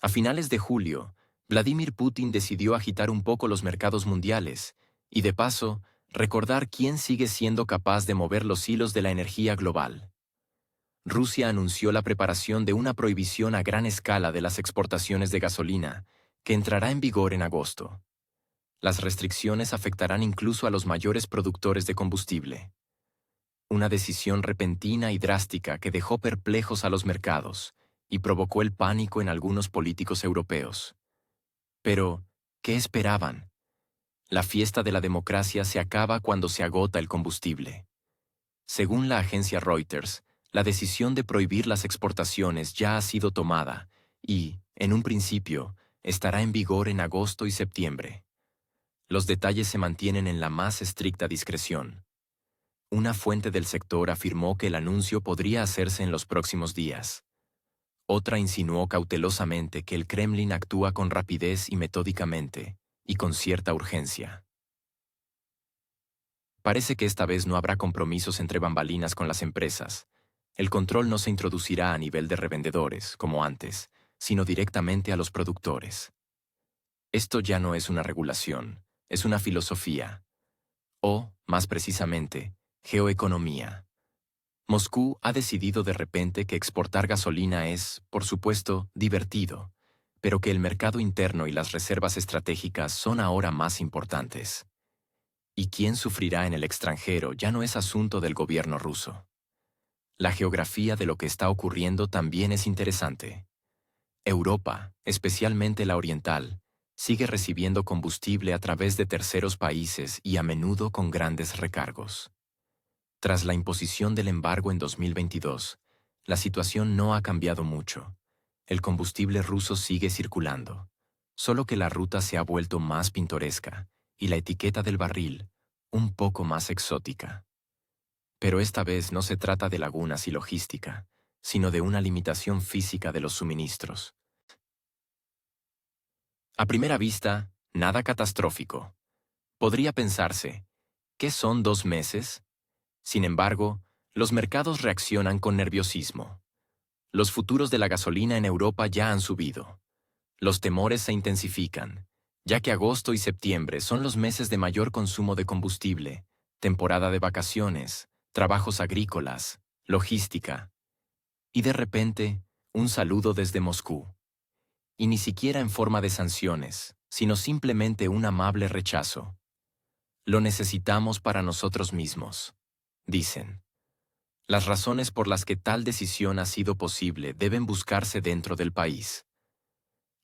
A finales de julio, Vladimir Putin decidió agitar un poco los mercados mundiales y, de paso, recordar quién sigue siendo capaz de mover los hilos de la energía global. Rusia anunció la preparación de una prohibición a gran escala de las exportaciones de gasolina, que entrará en vigor en agosto. Las restricciones afectarán incluso a los mayores productores de combustible. Una decisión repentina y drástica que dejó perplejos a los mercados y provocó el pánico en algunos políticos europeos. Pero, ¿qué esperaban? La fiesta de la democracia se acaba cuando se agota el combustible. Según la agencia Reuters, la decisión de prohibir las exportaciones ya ha sido tomada y, en un principio, estará en vigor en agosto y septiembre. Los detalles se mantienen en la más estricta discreción. Una fuente del sector afirmó que el anuncio podría hacerse en los próximos días. Otra insinuó cautelosamente que el Kremlin actúa con rapidez y metódicamente, y con cierta urgencia. Parece que esta vez no habrá compromisos entre bambalinas con las empresas. El control no se introducirá a nivel de revendedores, como antes, sino directamente a los productores. Esto ya no es una regulación, es una filosofía. O, más precisamente, geoeconomía. Moscú ha decidido de repente que exportar gasolina es, por supuesto, divertido, pero que el mercado interno y las reservas estratégicas son ahora más importantes. Y quién sufrirá en el extranjero ya no es asunto del gobierno ruso. La geografía de lo que está ocurriendo también es interesante. Europa, especialmente la oriental, sigue recibiendo combustible a través de terceros países y a menudo con grandes recargos. Tras la imposición del embargo en 2022, la situación no ha cambiado mucho. El combustible ruso sigue circulando, solo que la ruta se ha vuelto más pintoresca y la etiqueta del barril un poco más exótica. Pero esta vez no se trata de lagunas y logística, sino de una limitación física de los suministros. A primera vista, nada catastrófico. Podría pensarse, ¿qué son 2 meses? Sin embargo, los mercados reaccionan con nerviosismo. Los futuros de la gasolina en Europa ya han subido. Los temores se intensifican, ya que agosto y septiembre son los meses de mayor consumo de combustible, temporada de vacaciones, trabajos agrícolas, logística. Y de repente, un saludo desde Moscú. Y ni siquiera en forma de sanciones, sino simplemente un amable rechazo. Lo necesitamos para nosotros mismos, dicen. Las razones por las que tal decisión ha sido posible deben buscarse dentro del país.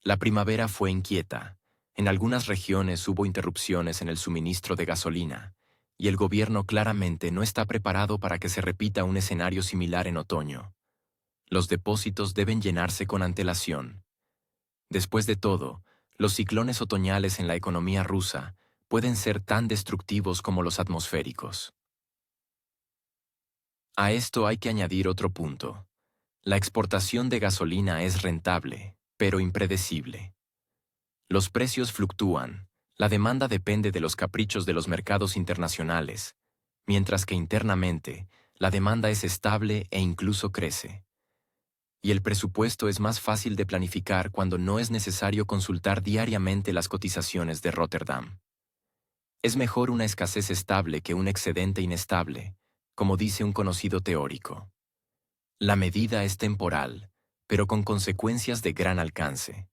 La primavera fue inquieta. En algunas regiones hubo interrupciones en el suministro de gasolina, y el gobierno claramente no está preparado para que se repita un escenario similar en otoño. Los depósitos deben llenarse con antelación. Después de todo, los ciclones otoñales en la economía rusa pueden ser tan destructivos como los atmosféricos. A esto hay que añadir otro punto. La exportación de gasolina es rentable, pero impredecible. Los precios fluctúan, la demanda depende de los caprichos de los mercados internacionales, mientras que internamente, la demanda es estable e incluso crece. Y el presupuesto es más fácil de planificar cuando no es necesario consultar diariamente las cotizaciones de Rotterdam. Es mejor una escasez estable que un excedente inestable, como dice un conocido teórico. La medida es temporal, pero con consecuencias de gran alcance.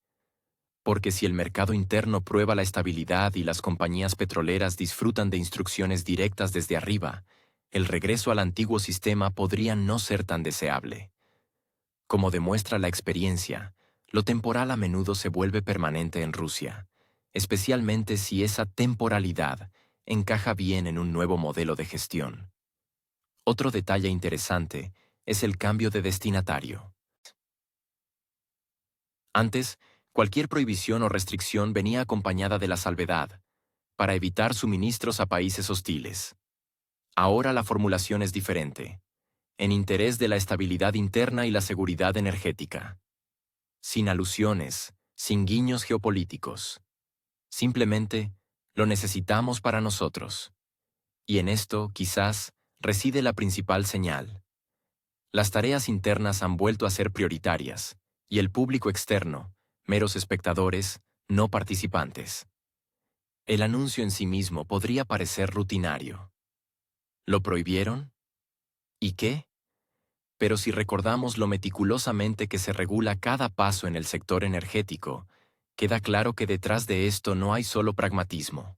Porque si el mercado interno prueba la estabilidad y las compañías petroleras disfrutan de instrucciones directas desde arriba, el regreso al antiguo sistema podría no ser tan deseable. Como demuestra la experiencia, lo temporal a menudo se vuelve permanente en Rusia, especialmente si esa temporalidad encaja bien en un nuevo modelo de gestión. Otro detalle interesante es el cambio de destinatario. Antes, cualquier prohibición o restricción venía acompañada de la salvedad, para evitar suministros a países hostiles. Ahora la formulación es diferente, en interés de la estabilidad interna y la seguridad energética. Sin alusiones, sin guiños geopolíticos. Simplemente, lo necesitamos para nosotros. Y en esto, quizás, reside la principal señal. Las tareas internas han vuelto a ser prioritarias, y el público externo, meros espectadores, no participantes. El anuncio en sí mismo podría parecer rutinario. ¿Lo prohibieron? ¿Y qué? Pero si recordamos lo meticulosamente que se regula cada paso en el sector energético, queda claro que detrás de esto no hay solo pragmatismo.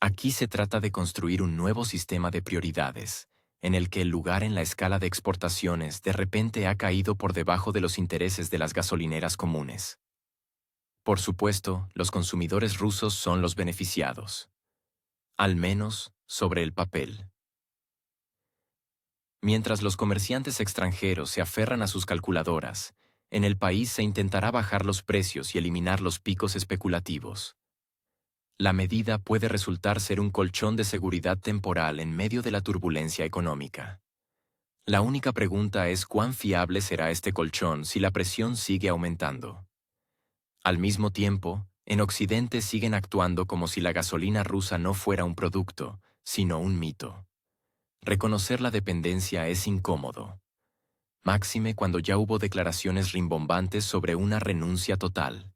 Aquí se trata de construir un nuevo sistema de prioridades, en el que el lugar en la escala de exportaciones de repente ha caído por debajo de los intereses de las gasolineras comunes. Por supuesto, los consumidores rusos son los beneficiados. Al menos, sobre el papel. Mientras los comerciantes extranjeros se aferran a sus calculadoras, en el país se intentará bajar los precios y eliminar los picos especulativos. La medida puede resultar ser un colchón de seguridad temporal en medio de la turbulencia económica. La única pregunta es cuán fiable será este colchón si la presión sigue aumentando. Al mismo tiempo, en Occidente siguen actuando como si la gasolina rusa no fuera un producto, sino un mito. Reconocer la dependencia es incómodo. Máxime cuando ya hubo declaraciones rimbombantes sobre una renuncia total.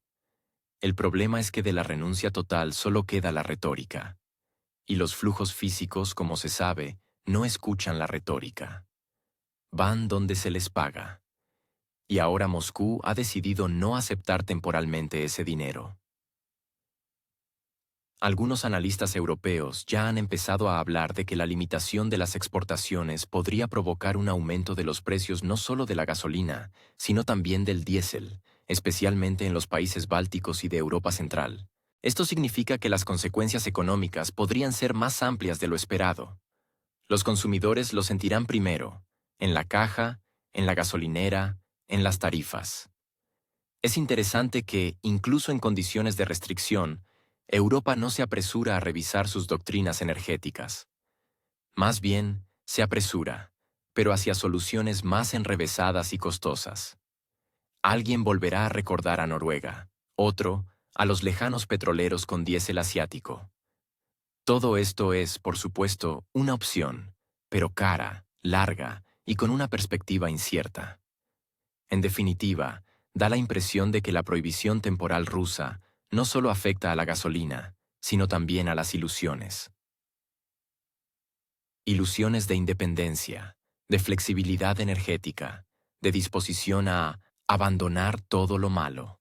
El problema es que de la renuncia total solo queda la retórica. Y los flujos físicos, como se sabe, no escuchan la retórica. Van donde se les paga. Y ahora Moscú ha decidido no aceptar temporalmente ese dinero. Algunos analistas europeos ya han empezado a hablar de que la limitación de las exportaciones podría provocar un aumento de los precios no solo de la gasolina, sino también del diésel, especialmente en los países bálticos y de Europa Central. Esto significa que las consecuencias económicas podrían ser más amplias de lo esperado. Los consumidores lo sentirán primero, en la caja, en la gasolinera, en las tarifas. Es interesante que, incluso en condiciones de restricción, Europa no se apresura a revisar sus doctrinas energéticas. Más bien, se apresura, pero hacia soluciones más enrevesadas y costosas. Alguien volverá a recordar a Noruega, otro, a los lejanos petroleros con diésel asiático. Todo esto es, por supuesto, una opción, pero cara, larga y con una perspectiva incierta. En definitiva, da la impresión de que la prohibición temporal rusa no solo afecta a la gasolina, sino también a las ilusiones. Ilusiones de independencia, de flexibilidad energética, de disposición a abandonar todo lo malo.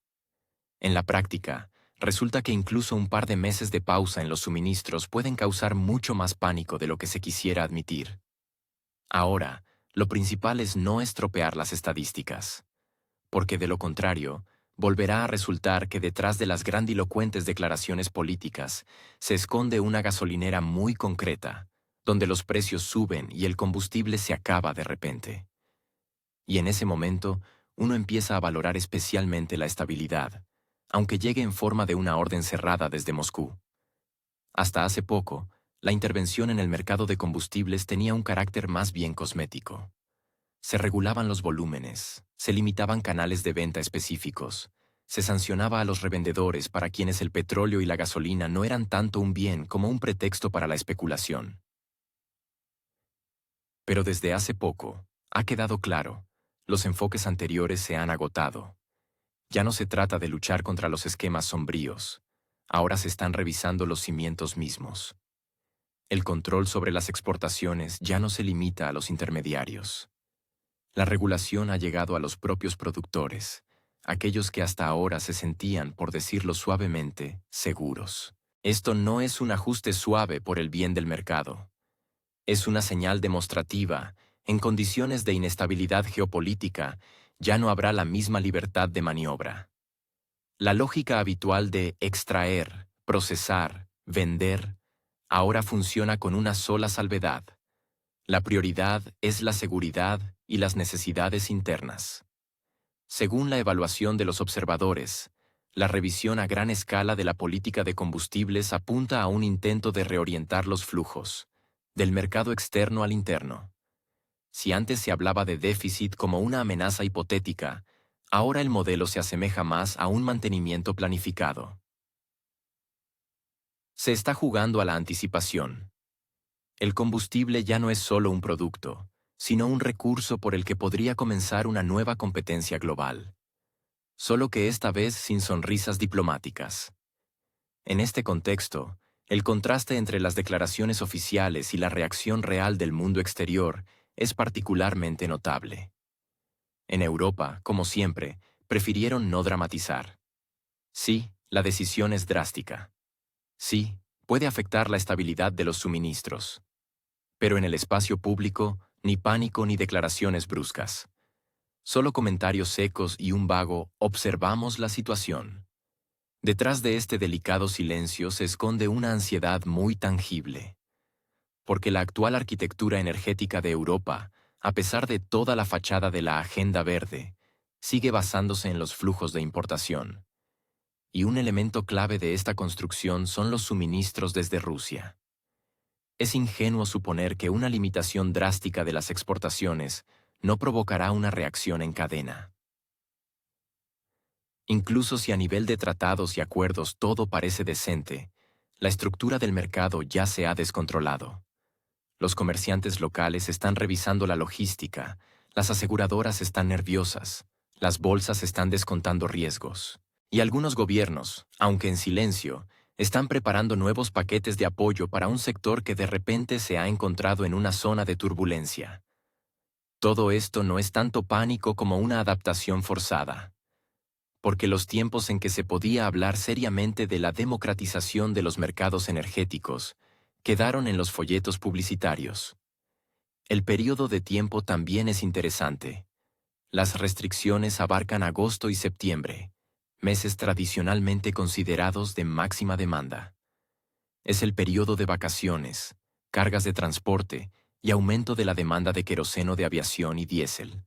En la práctica, resulta que incluso un par de meses de pausa en los suministros pueden causar mucho más pánico de lo que se quisiera admitir. Ahora, lo principal es no estropear las estadísticas, porque de lo contrario, volverá a resultar que detrás de las grandilocuentes declaraciones políticas se esconde una gasolinera muy concreta, donde los precios suben y el combustible se acaba de repente. Y en ese momento, uno empieza a valorar especialmente la estabilidad, aunque llegue en forma de una orden cerrada desde Moscú. Hasta hace poco, la intervención en el mercado de combustibles tenía un carácter más bien cosmético. Se regulaban los volúmenes, se limitaban canales de venta específicos, se sancionaba a los revendedores para quienes el petróleo y la gasolina no eran tanto un bien como un pretexto para la especulación. Pero desde hace poco, ha quedado claro, los enfoques anteriores se han agotado. Ya no se trata de luchar contra los esquemas sombríos, ahora se están revisando los cimientos mismos. El control sobre las exportaciones ya no se limita a los intermediarios. La regulación ha llegado a los propios productores, aquellos que hasta ahora se sentían, por decirlo suavemente, seguros. Esto no es un ajuste suave por el bien del mercado. Es una señal demostrativa. En condiciones de inestabilidad geopolítica, ya no habrá la misma libertad de maniobra. La lógica habitual de extraer, procesar, vender, ahora funciona con una sola salvedad. La prioridad es la seguridad y las necesidades internas. Según la evaluación de los observadores, la revisión a gran escala de la política de combustibles apunta a un intento de reorientar los flujos, del mercado externo al interno. Si antes se hablaba de déficit como una amenaza hipotética, ahora el modelo se asemeja más a un mantenimiento planificado. Se está jugando a la anticipación. El combustible ya no es solo un producto, sino un recurso por el que podría comenzar una nueva competencia global. solo que esta vez sin sonrisas diplomáticas. En este contexto, el contraste entre las declaraciones oficiales y la reacción real del mundo exterior es particularmente notable. En Europa, como siempre, prefirieron no dramatizar. Sí, la decisión es drástica. Sí, puede afectar la estabilidad de los suministros. Pero en el espacio público, ni pánico ni declaraciones bruscas. Solo comentarios secos y un vago «observamos la situación». Detrás de este delicado silencio se esconde una ansiedad muy tangible. Porque la actual arquitectura energética de Europa, a pesar de toda la fachada de la Agenda Verde, sigue basándose en los flujos de importación. Y un elemento clave de esta construcción son los suministros desde Rusia. Es ingenuo suponer que una limitación drástica de las exportaciones no provocará una reacción en cadena. Incluso si a nivel de tratados y acuerdos todo parece decente, la estructura del mercado ya se ha descontrolado. Los comerciantes locales están revisando la logística, las aseguradoras están nerviosas, las bolsas están descontando riesgos. Y algunos gobiernos, aunque en silencio, están preparando nuevos paquetes de apoyo para un sector que de repente se ha encontrado en una zona de turbulencia. Todo esto no es tanto pánico como una adaptación forzada. Porque los tiempos en que se podía hablar seriamente de la democratización de los mercados energéticos quedaron en los folletos publicitarios. El periodo de tiempo también es interesante. Las restricciones abarcan agosto y septiembre, meses tradicionalmente considerados de máxima demanda. Es el periodo de vacaciones, cargas de transporte y aumento de la demanda de queroseno de aviación y diésel.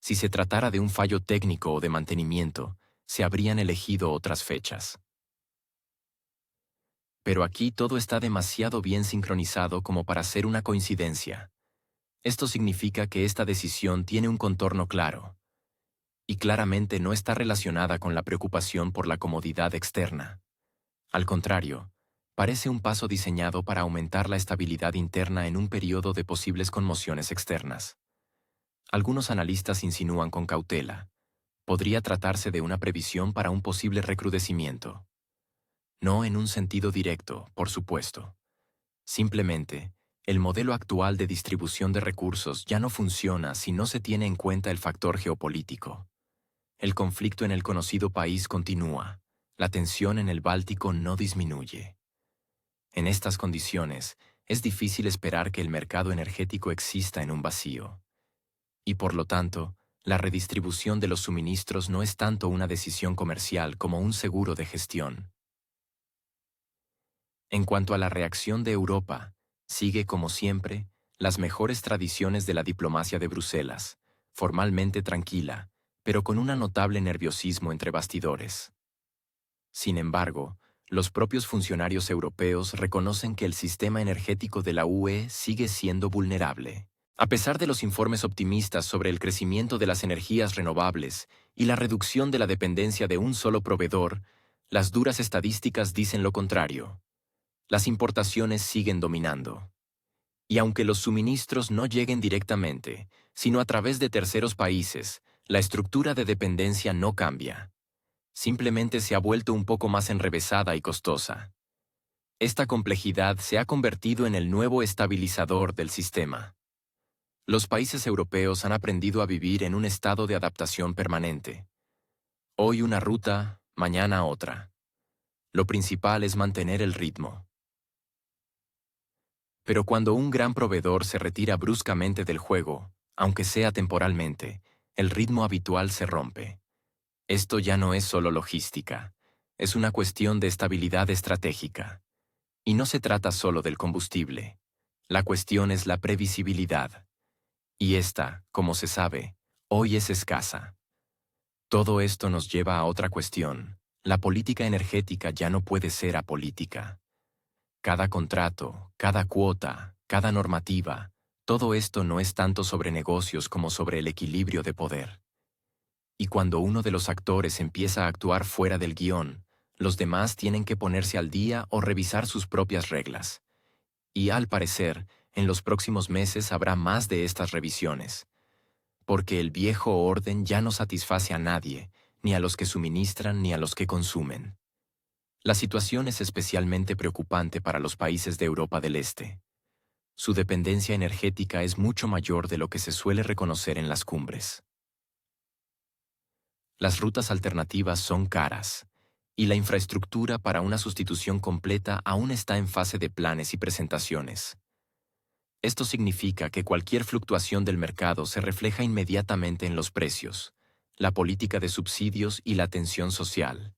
Si se tratara de un fallo técnico o de mantenimiento, se habrían elegido otras fechas. Pero aquí todo está demasiado bien sincronizado como para ser una coincidencia. Esto significa que esta decisión tiene un contorno claro. Y claramente no está relacionada con la preocupación por la comodidad externa. Al contrario, parece un paso diseñado para aumentar la estabilidad interna en un periodo de posibles conmociones externas. Algunos analistas insinúan con cautela. Podría tratarse de una previsión para un posible recrudecimiento. No en un sentido directo, por supuesto. Simplemente, el modelo actual de distribución de recursos ya no funciona si no se tiene en cuenta el factor geopolítico. El conflicto en el conocido país continúa. La tensión en el Báltico no disminuye. En estas condiciones, es difícil esperar que el mercado energético exista en un vacío. Y por lo tanto, la redistribución de los suministros no es tanto una decisión comercial como un seguro de gestión. En cuanto a la reacción de Europa, sigue, como siempre, las mejores tradiciones de la diplomacia de Bruselas, formalmente tranquila, pero con un notable nerviosismo entre bastidores. Sin embargo, los propios funcionarios europeos reconocen que el sistema energético de la UE sigue siendo vulnerable. A pesar de los informes optimistas sobre el crecimiento de las energías renovables y la reducción de la dependencia de un solo proveedor, las duras estadísticas dicen lo contrario. Las importaciones siguen dominando. Y aunque los suministros no lleguen directamente, sino a través de terceros países, la estructura de dependencia no cambia. Simplemente se ha vuelto un poco más enrevesada y costosa. Esta complejidad se ha convertido en el nuevo estabilizador del sistema. Los países europeos han aprendido a vivir en un estado de adaptación permanente. Hoy una ruta, mañana otra. Lo principal es mantener el ritmo. Pero cuando un gran proveedor se retira bruscamente del juego, aunque sea temporalmente, el ritmo habitual se rompe. Esto ya no es solo logística, es una cuestión de estabilidad estratégica. Y no se trata solo del combustible. La cuestión es la previsibilidad. Y esta, como se sabe, hoy es escasa. Todo esto nos lleva a otra cuestión. La política energética ya no puede ser apolítica. Cada contrato, cada cuota, cada normativa, todo esto no es tanto sobre negocios como sobre el equilibrio de poder. Y cuando uno de los actores empieza a actuar fuera del guión, los demás tienen que ponerse al día o revisar sus propias reglas. Y al parecer, en los próximos meses habrá más de estas revisiones. Porque el viejo orden ya no satisface a nadie, ni a los que suministran ni a los que consumen. La situación es especialmente preocupante para los países de Europa del Este. Su dependencia energética es mucho mayor de lo que se suele reconocer en las cumbres. Las rutas alternativas son caras, y la infraestructura para una sustitución completa aún está en fase de planes y presentaciones. Esto significa que cualquier fluctuación del mercado se refleja inmediatamente en los precios, la política de subsidios y la tensión social.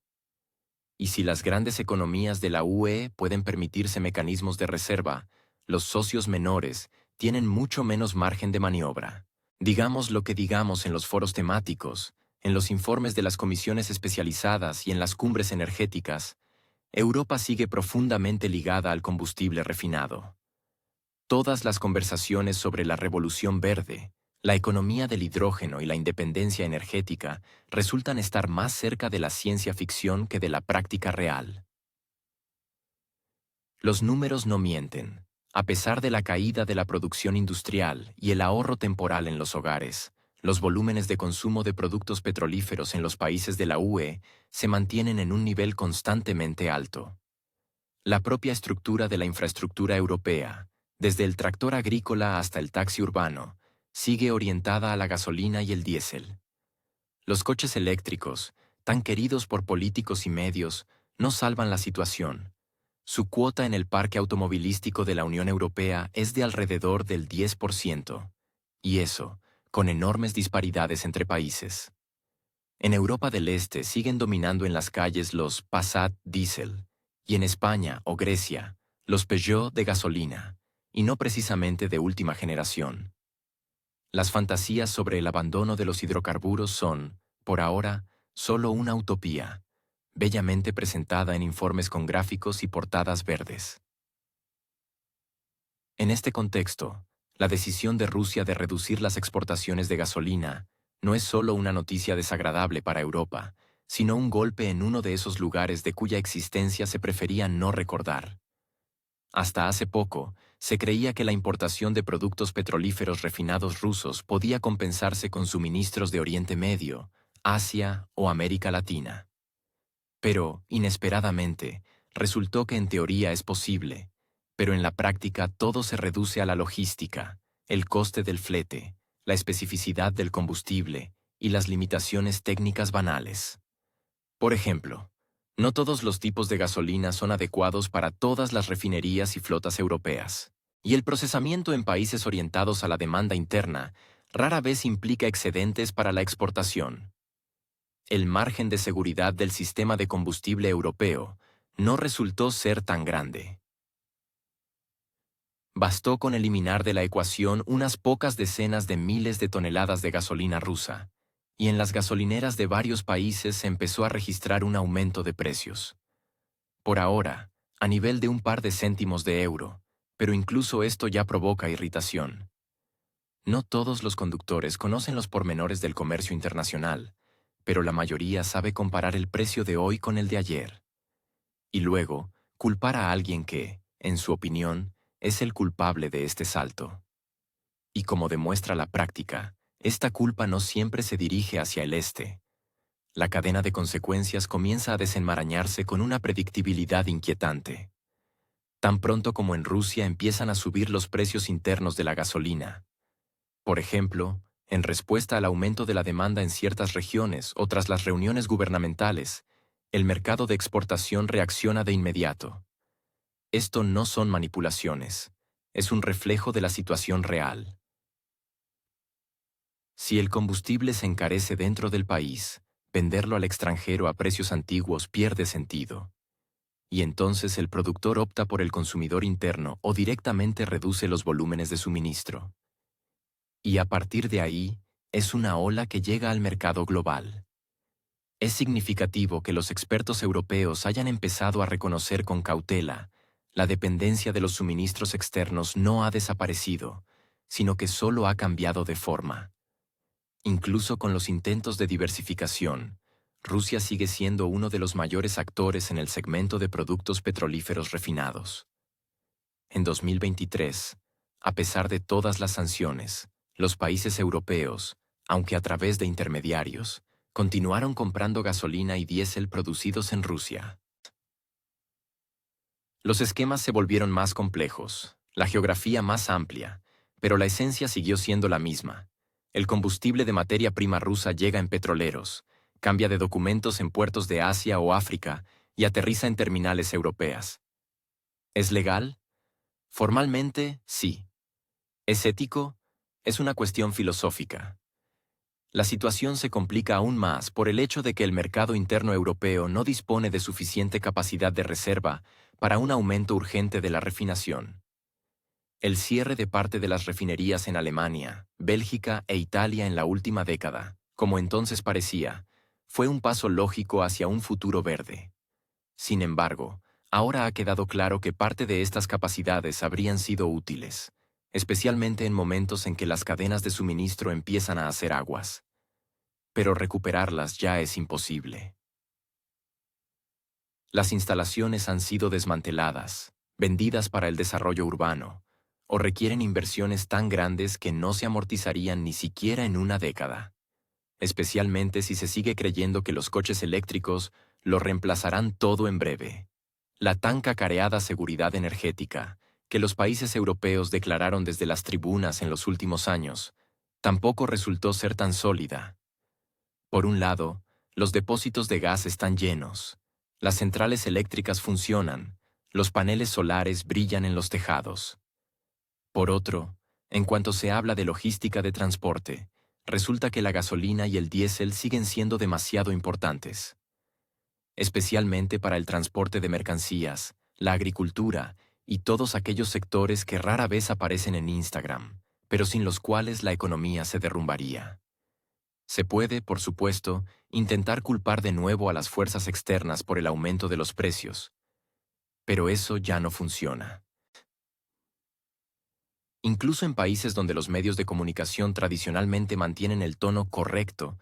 Y si las grandes economías de la UE pueden permitirse mecanismos de reserva, los socios menores tienen mucho menos margen de maniobra. Digamos lo que digamos en los foros temáticos, en los informes de las comisiones especializadas y en las cumbres energéticas, Europa sigue profundamente ligada al combustible refinado. Todas las conversaciones sobre la revolución verde, la economía del hidrógeno y la independencia energética resultan estar más cerca de la ciencia ficción que de la práctica real. Los números no mienten. A pesar de la caída de la producción industrial y el ahorro temporal en los hogares, los volúmenes de consumo de productos petrolíferos en los países de la UE se mantienen en un nivel constantemente alto. La propia estructura de la infraestructura europea, desde el tractor agrícola hasta el taxi urbano, sigue orientada a la gasolina y el diésel. Los coches eléctricos, tan queridos por políticos y medios, no salvan la situación. Su cuota en el parque automovilístico de la Unión Europea es de alrededor del 10%, y eso, con enormes disparidades entre países. En Europa del Este siguen dominando en las calles los Passat diésel, y en España o Grecia, los Peugeot de gasolina, y no precisamente de última generación. Las fantasías sobre el abandono de los hidrocarburos son, por ahora, solo una utopía, bellamente presentada en informes con gráficos y portadas verdes. En este contexto, la decisión de Rusia de reducir las exportaciones de gasolina no es solo una noticia desagradable para Europa, sino un golpe en uno de esos lugares de cuya existencia se prefería no recordar. Hasta hace poco, se creía que la importación de productos petrolíferos refinados rusos podía compensarse con suministros de Oriente Medio, Asia o América Latina. Pero, inesperadamente, resultó que en teoría es posible, pero en la práctica todo se reduce a la logística, el coste del flete, la especificidad del combustible y las limitaciones técnicas banales. Por ejemplo, no todos los tipos de gasolina son adecuados para todas las refinerías y flotas europeas, y el procesamiento en países orientados a la demanda interna rara vez implica excedentes para la exportación. El margen de seguridad del sistema de combustible europeo no resultó ser tan grande. Bastó con eliminar de la ecuación unas pocas decenas de miles de toneladas de gasolina rusa, y en las gasolineras de varios países se empezó a registrar un aumento de precios. Por ahora, a nivel de un par de céntimos de euro, pero incluso esto ya provoca irritación. No todos los conductores conocen los pormenores del comercio internacional, pero la mayoría sabe comparar el precio de hoy con el de ayer. Y luego, culpar a alguien que, en su opinión, es el culpable de este salto. Y como demuestra la práctica, esta culpa no siempre se dirige hacia el este. La cadena de consecuencias comienza a desenmarañarse con una predictibilidad inquietante. Tan pronto como en Rusia empiezan a subir los precios internos de la gasolina. Por ejemplo, en respuesta al aumento de la demanda en ciertas regiones o tras las reuniones gubernamentales, el mercado de exportación reacciona de inmediato. Esto no son manipulaciones, es un reflejo de la situación real. Si el combustible se encarece dentro del país, venderlo al extranjero a precios antiguos pierde sentido. Y entonces el productor opta por el consumidor interno o directamente reduce los volúmenes de suministro. Y a partir de ahí, es una ola que llega al mercado global. Es significativo que los expertos europeos hayan empezado a reconocer con cautela la dependencia de los suministros externos no ha desaparecido, sino que solo ha cambiado de forma. Incluso con los intentos de diversificación, Rusia sigue siendo uno de los mayores actores en el segmento de productos petrolíferos refinados. En 2023, a pesar de todas las sanciones, los países europeos, aunque a través de intermediarios, continuaron comprando gasolina y diésel producidos en Rusia. Los esquemas se volvieron más complejos, la geografía más amplia, pero la esencia siguió siendo la misma. El combustible de materia prima rusa llega en petroleros, cambia de documentos en puertos de Asia o África y aterriza en terminales europeas. ¿Es legal? Formalmente, sí. ¿Es ético? Es una cuestión filosófica. La situación se complica aún más por el hecho de que el mercado interno europeo no dispone de suficiente capacidad de reserva para un aumento urgente de la refinación. El cierre de parte de las refinerías en Alemania, Bélgica e Italia en la última década, como entonces parecía, fue un paso lógico hacia un futuro verde. Sin embargo, ahora ha quedado claro que parte de estas capacidades habrían sido útiles, especialmente en momentos en que las cadenas de suministro empiezan a hacer aguas. Pero recuperarlas ya es imposible. Las instalaciones han sido desmanteladas, vendidas para el desarrollo urbano, o requieren inversiones tan grandes que no se amortizarían ni siquiera en una década, especialmente si se sigue creyendo que los coches eléctricos lo reemplazarán todo en breve. La tan cacareada seguridad energética, que los países europeos declararon desde las tribunas en los últimos años, tampoco resultó ser tan sólida. Por un lado, los depósitos de gas están llenos, las centrales eléctricas funcionan, los paneles solares brillan en los tejados. Por otro, en cuanto se habla de logística de transporte, resulta que la gasolina y el diésel siguen siendo demasiado importantes, especialmente para el transporte de mercancías, la agricultura y todos aquellos sectores que rara vez aparecen en Instagram, pero sin los cuales la economía se derrumbaría. Se puede, por supuesto, intentar culpar de nuevo a las fuerzas externas por el aumento de los precios, pero eso ya no funciona. Incluso en países donde los medios de comunicación tradicionalmente mantienen el tono correcto,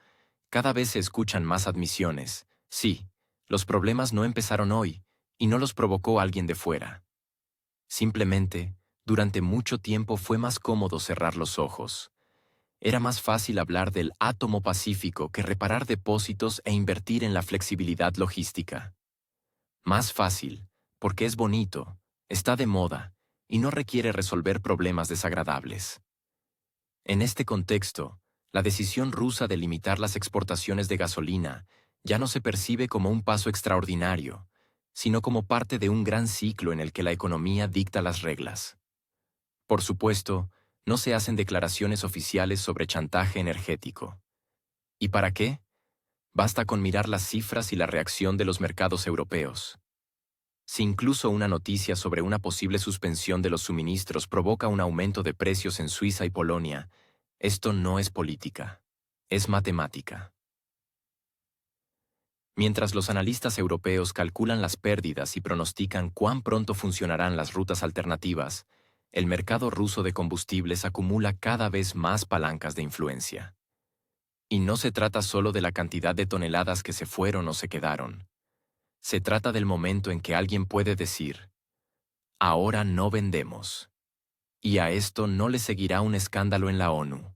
cada vez se escuchan más admisiones. Sí, los problemas no empezaron hoy, y no los provocó alguien de fuera. Simplemente, durante mucho tiempo fue más cómodo cerrar los ojos. Era más fácil hablar del átomo pacífico que reparar depósitos e invertir en la flexibilidad logística. Más fácil, porque es bonito, está de moda, y no requiere resolver problemas desagradables. En este contexto, la decisión rusa de limitar las exportaciones de gasolina ya no se percibe como un paso extraordinario, sino como parte de un gran ciclo en el que la economía dicta las reglas. Por supuesto, no se hacen declaraciones oficiales sobre chantaje energético. ¿Y para qué? Basta con mirar las cifras y la reacción de los mercados europeos. Si incluso una noticia sobre una posible suspensión de los suministros provoca un aumento de precios en Suiza y Polonia, esto no es política, es matemática. Mientras los analistas europeos calculan las pérdidas y pronostican cuán pronto funcionarán las rutas alternativas, el mercado ruso de combustibles acumula cada vez más palancas de influencia. Y no se trata solo de la cantidad de toneladas que se fueron o se quedaron. Se trata del momento en que alguien puede decir, ahora no vendemos. Y a esto no le seguirá un escándalo en la ONU.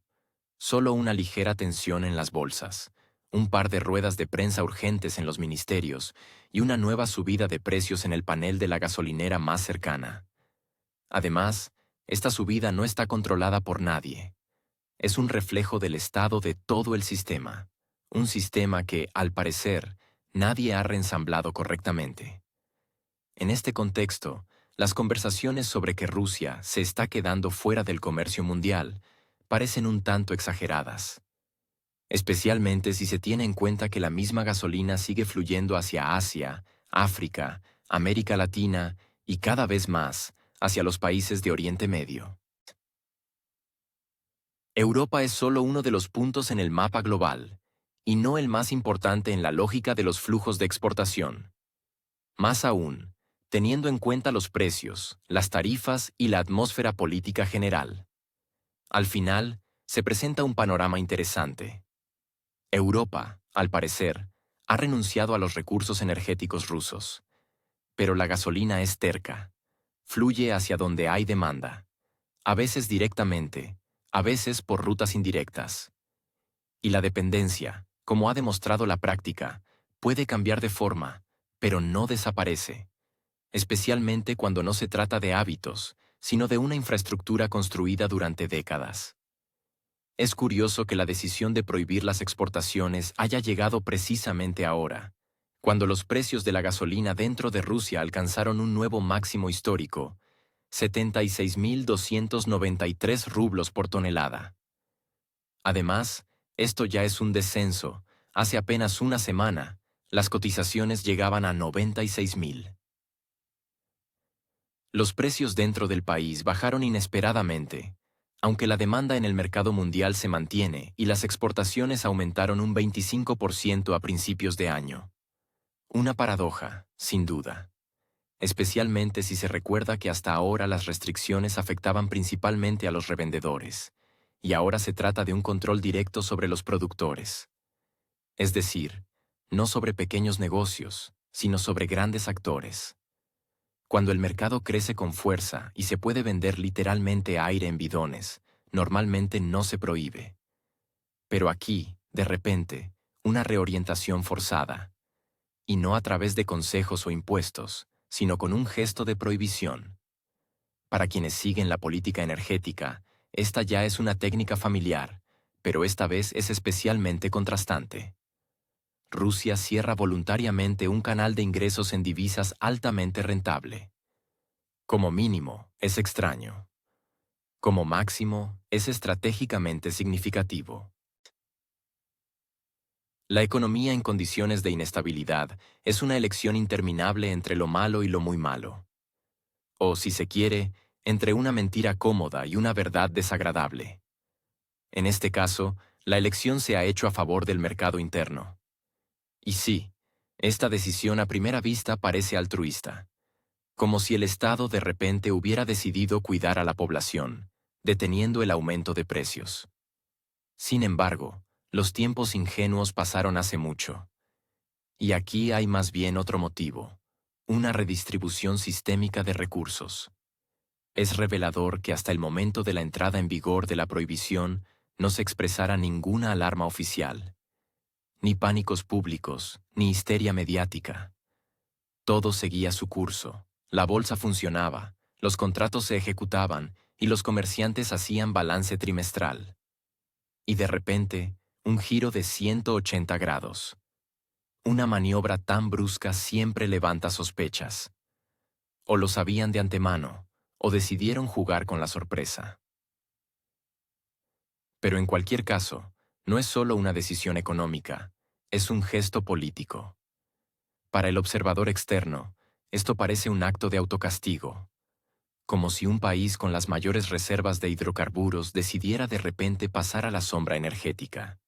Solo una ligera tensión en las bolsas, un par de ruedas de prensa urgentes en los ministerios y una nueva subida de precios en el panel de la gasolinera más cercana. Además, esta subida no está controlada por nadie. Es un reflejo del estado de todo el sistema, un sistema que, al parecer, nadie ha reensamblado correctamente. En este contexto, las conversaciones sobre que Rusia se está quedando fuera del comercio mundial parecen un tanto exageradas, especialmente si se tiene en cuenta que la misma gasolina sigue fluyendo hacia Asia, África, América Latina y cada vez más hacia los países de Oriente Medio. Europa es solo uno de los puntos en el mapa global, y no el más importante en la lógica de los flujos de exportación. Más aún, teniendo en cuenta los precios, las tarifas y la atmósfera política general. Al final, se presenta un panorama interesante. Europa, al parecer, ha renunciado a los recursos energéticos rusos. Pero la gasolina es terca. Fluye hacia donde hay demanda. A veces directamente, a veces por rutas indirectas. Y la dependencia, Como ha demostrado la práctica, puede cambiar de forma, pero no desaparece, especialmente cuando no se trata de hábitos, sino de una infraestructura construida durante décadas. Es curioso que la decisión de prohibir las exportaciones haya llegado precisamente ahora, cuando los precios de la gasolina dentro de Rusia alcanzaron un nuevo máximo histórico, 76.293 rublos por tonelada. Además, esto ya es un descenso. Hace apenas una semana, las cotizaciones llegaban a 96.000. Los precios dentro del país bajaron inesperadamente, aunque la demanda en el mercado mundial se mantiene y las exportaciones aumentaron un 25% a principios de año. Una paradoja, sin duda, especialmente si se recuerda que hasta ahora las restricciones afectaban principalmente a los revendedores, y ahora se trata de un control directo sobre los productores. Es decir, no sobre pequeños negocios, sino sobre grandes actores. Cuando el mercado crece con fuerza y se puede vender literalmente aire en bidones, normalmente no se prohíbe. Pero aquí, de repente, una reorientación forzada, y no a través de consejos o impuestos, sino con un gesto de prohibición. Para quienes siguen la política energética, esta ya es una técnica familiar, pero esta vez es especialmente contrastante. Rusia cierra voluntariamente un canal de ingresos en divisas altamente rentable. Como mínimo, es extraño. Como máximo, es estratégicamente significativo. La economía en condiciones de inestabilidad es una elección interminable entre lo malo y lo muy malo. O, si se quiere, entre una mentira cómoda y una verdad desagradable. En este caso, la elección se ha hecho a favor del mercado interno. Y sí, esta decisión a primera vista parece altruista, como si el Estado de repente hubiera decidido cuidar a la población, deteniendo el aumento de precios. Sin embargo, los tiempos ingenuos pasaron hace mucho. Y aquí hay más bien otro motivo, una redistribución sistémica de recursos. Es revelador que hasta el momento de la entrada en vigor de la prohibición no se expresara ninguna alarma oficial, ni pánicos públicos, ni histeria mediática. Todo seguía su curso, la bolsa funcionaba, los contratos se ejecutaban y los comerciantes hacían balance trimestral. Y de repente, un giro de 180 grados. Una maniobra tan brusca siempre levanta sospechas. O lo sabían de antemano, o decidieron jugar con la sorpresa. Pero en cualquier caso, no es solo una decisión económica, es un gesto político. Para el observador externo, esto parece un acto de autocastigo, como si un país con las mayores reservas de hidrocarburos decidiera de repente pasar a la sombra energética.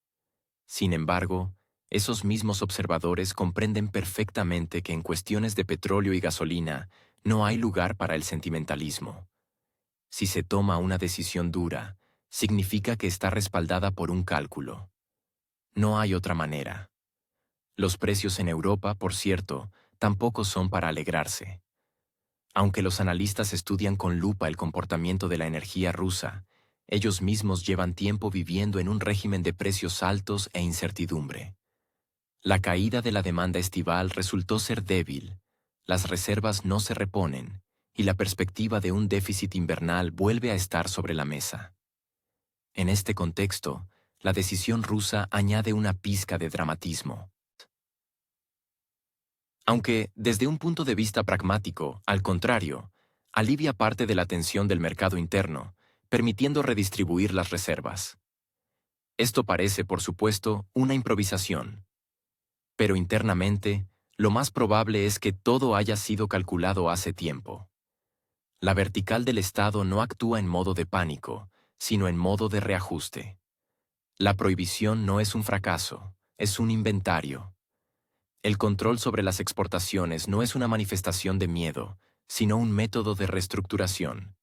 Sin embargo, esos mismos observadores comprenden perfectamente que en cuestiones de petróleo y gasolina no hay lugar para el sentimentalismo. Si se toma una decisión dura, significa que está respaldada por un cálculo. No hay otra manera. Los precios en Europa, por cierto, tampoco son para alegrarse. Aunque los analistas estudian con lupa el comportamiento de la energía rusa, ellos mismos llevan tiempo viviendo en un régimen de precios altos e incertidumbre. La caída de la demanda estival resultó ser débil, las reservas no se reponen, y la perspectiva de un déficit invernal vuelve a estar sobre la mesa. En este contexto, la decisión rusa añade una pizca de dramatismo. Aunque, desde un punto de vista pragmático, al contrario, alivia parte de la tensión del mercado interno, permitiendo redistribuir las reservas. Esto parece, por supuesto, una improvisación. Pero internamente, lo más probable es que todo haya sido calculado hace tiempo. La vertical del Estado no actúa en modo de pánico, sino en modo de reajuste. La prohibición no es un fracaso, es un inventario. El control sobre las exportaciones no es una manifestación de miedo, sino un método de reestructuración.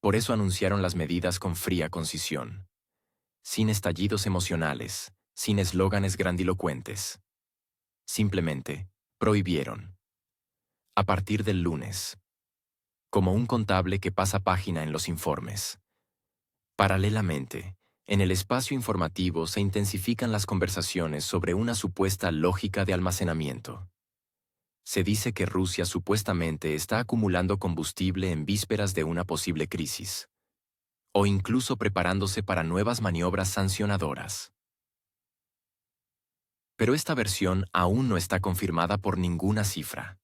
Por eso anunciaron las medidas con fría concisión. Sin estallidos emocionales, sin eslóganes grandilocuentes. Simplemente, prohibieron. A partir del lunes. Como un contable que pasa página en los informes. Paralelamente, En el espacio informativo se intensifican las conversaciones sobre una supuesta lógica de almacenamiento. Se dice que Rusia supuestamente está acumulando combustible en vísperas de una posible crisis, o incluso preparándose para nuevas maniobras sancionadoras. Pero esta versión aún no está confirmada por ninguna cifra.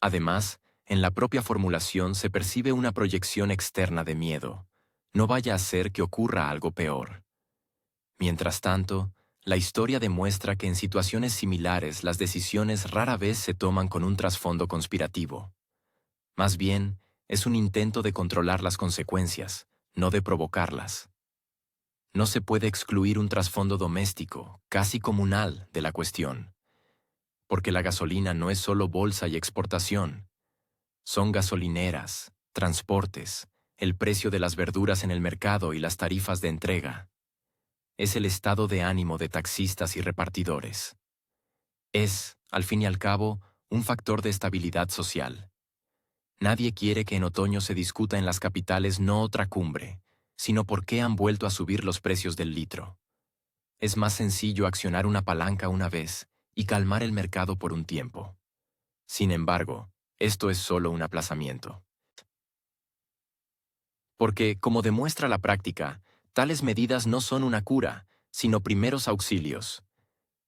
Además, en la propia formulación se percibe una proyección externa de miedo. No vaya a ser que ocurra algo peor. Mientras tanto, la historia demuestra que en situaciones similares las decisiones rara vez se toman con un trasfondo conspirativo. Más bien, es un intento de controlar las consecuencias, no de provocarlas. No se puede excluir un trasfondo doméstico, casi comunal, de la cuestión. Porque la gasolina no es solo bolsa y exportación. Son gasolineras, transportes, el precio de las verduras en el mercado y las tarifas de entrega. Es el estado de ánimo de taxistas y repartidores. Es, al fin y al cabo, un factor de estabilidad social. Nadie quiere que en otoño se discuta en las capitales no otra cumbre, sino por qué han vuelto a subir los precios del litro. Es más sencillo accionar una palanca una vez y calmar el mercado por un tiempo. Sin embargo, esto es solo un aplazamiento. Porque, como demuestra la práctica, tales medidas no son una cura, sino primeros auxilios.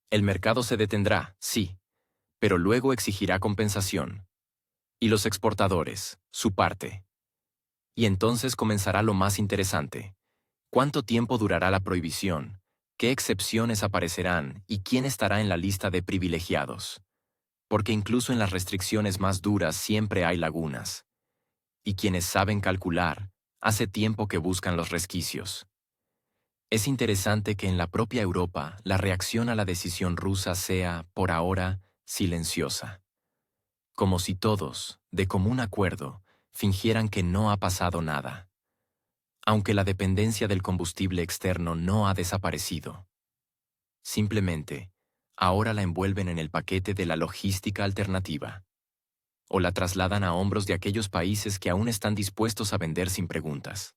El mercado se detendrá, sí, pero luego exigirá compensación. Y los exportadores, su parte. Y entonces comenzará lo más interesante. ¿Cuánto tiempo durará la prohibición? ¿Qué excepciones aparecerán? ¿Y quién estará en la lista de privilegiados? Porque incluso en las restricciones más duras siempre hay lagunas. Y quienes saben calcular, hace tiempo que buscan los resquicios. Es interesante que en la propia Europa la reacción a la decisión rusa sea, por ahora, silenciosa. Como si todos, de común acuerdo, fingieran que no ha pasado nada. Aunque la dependencia del combustible externo no ha desaparecido. Simplemente, ahora la envuelven en el paquete de la logística alternativa. O la trasladan a hombros de aquellos países que aún están dispuestos a vender sin preguntas.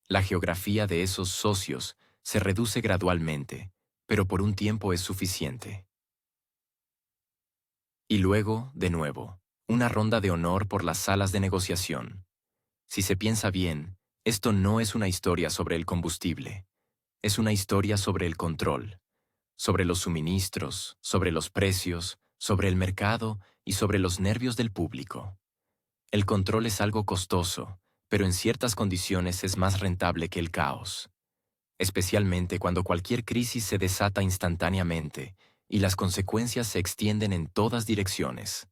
La geografía de esos socios se reduce gradualmente, pero por un tiempo es suficiente. Y luego, de nuevo, una ronda de honor por las salas de negociación. Si se piensa bien, esto no es una historia sobre el combustible. Es una historia sobre el control, sobre los suministros, sobre los precios, sobre el mercado y sobre los nervios del público. El control es algo costoso, pero en ciertas condiciones es más rentable que el caos. Especialmente cuando cualquier crisis se desata instantáneamente y las consecuencias se extienden en todas direcciones.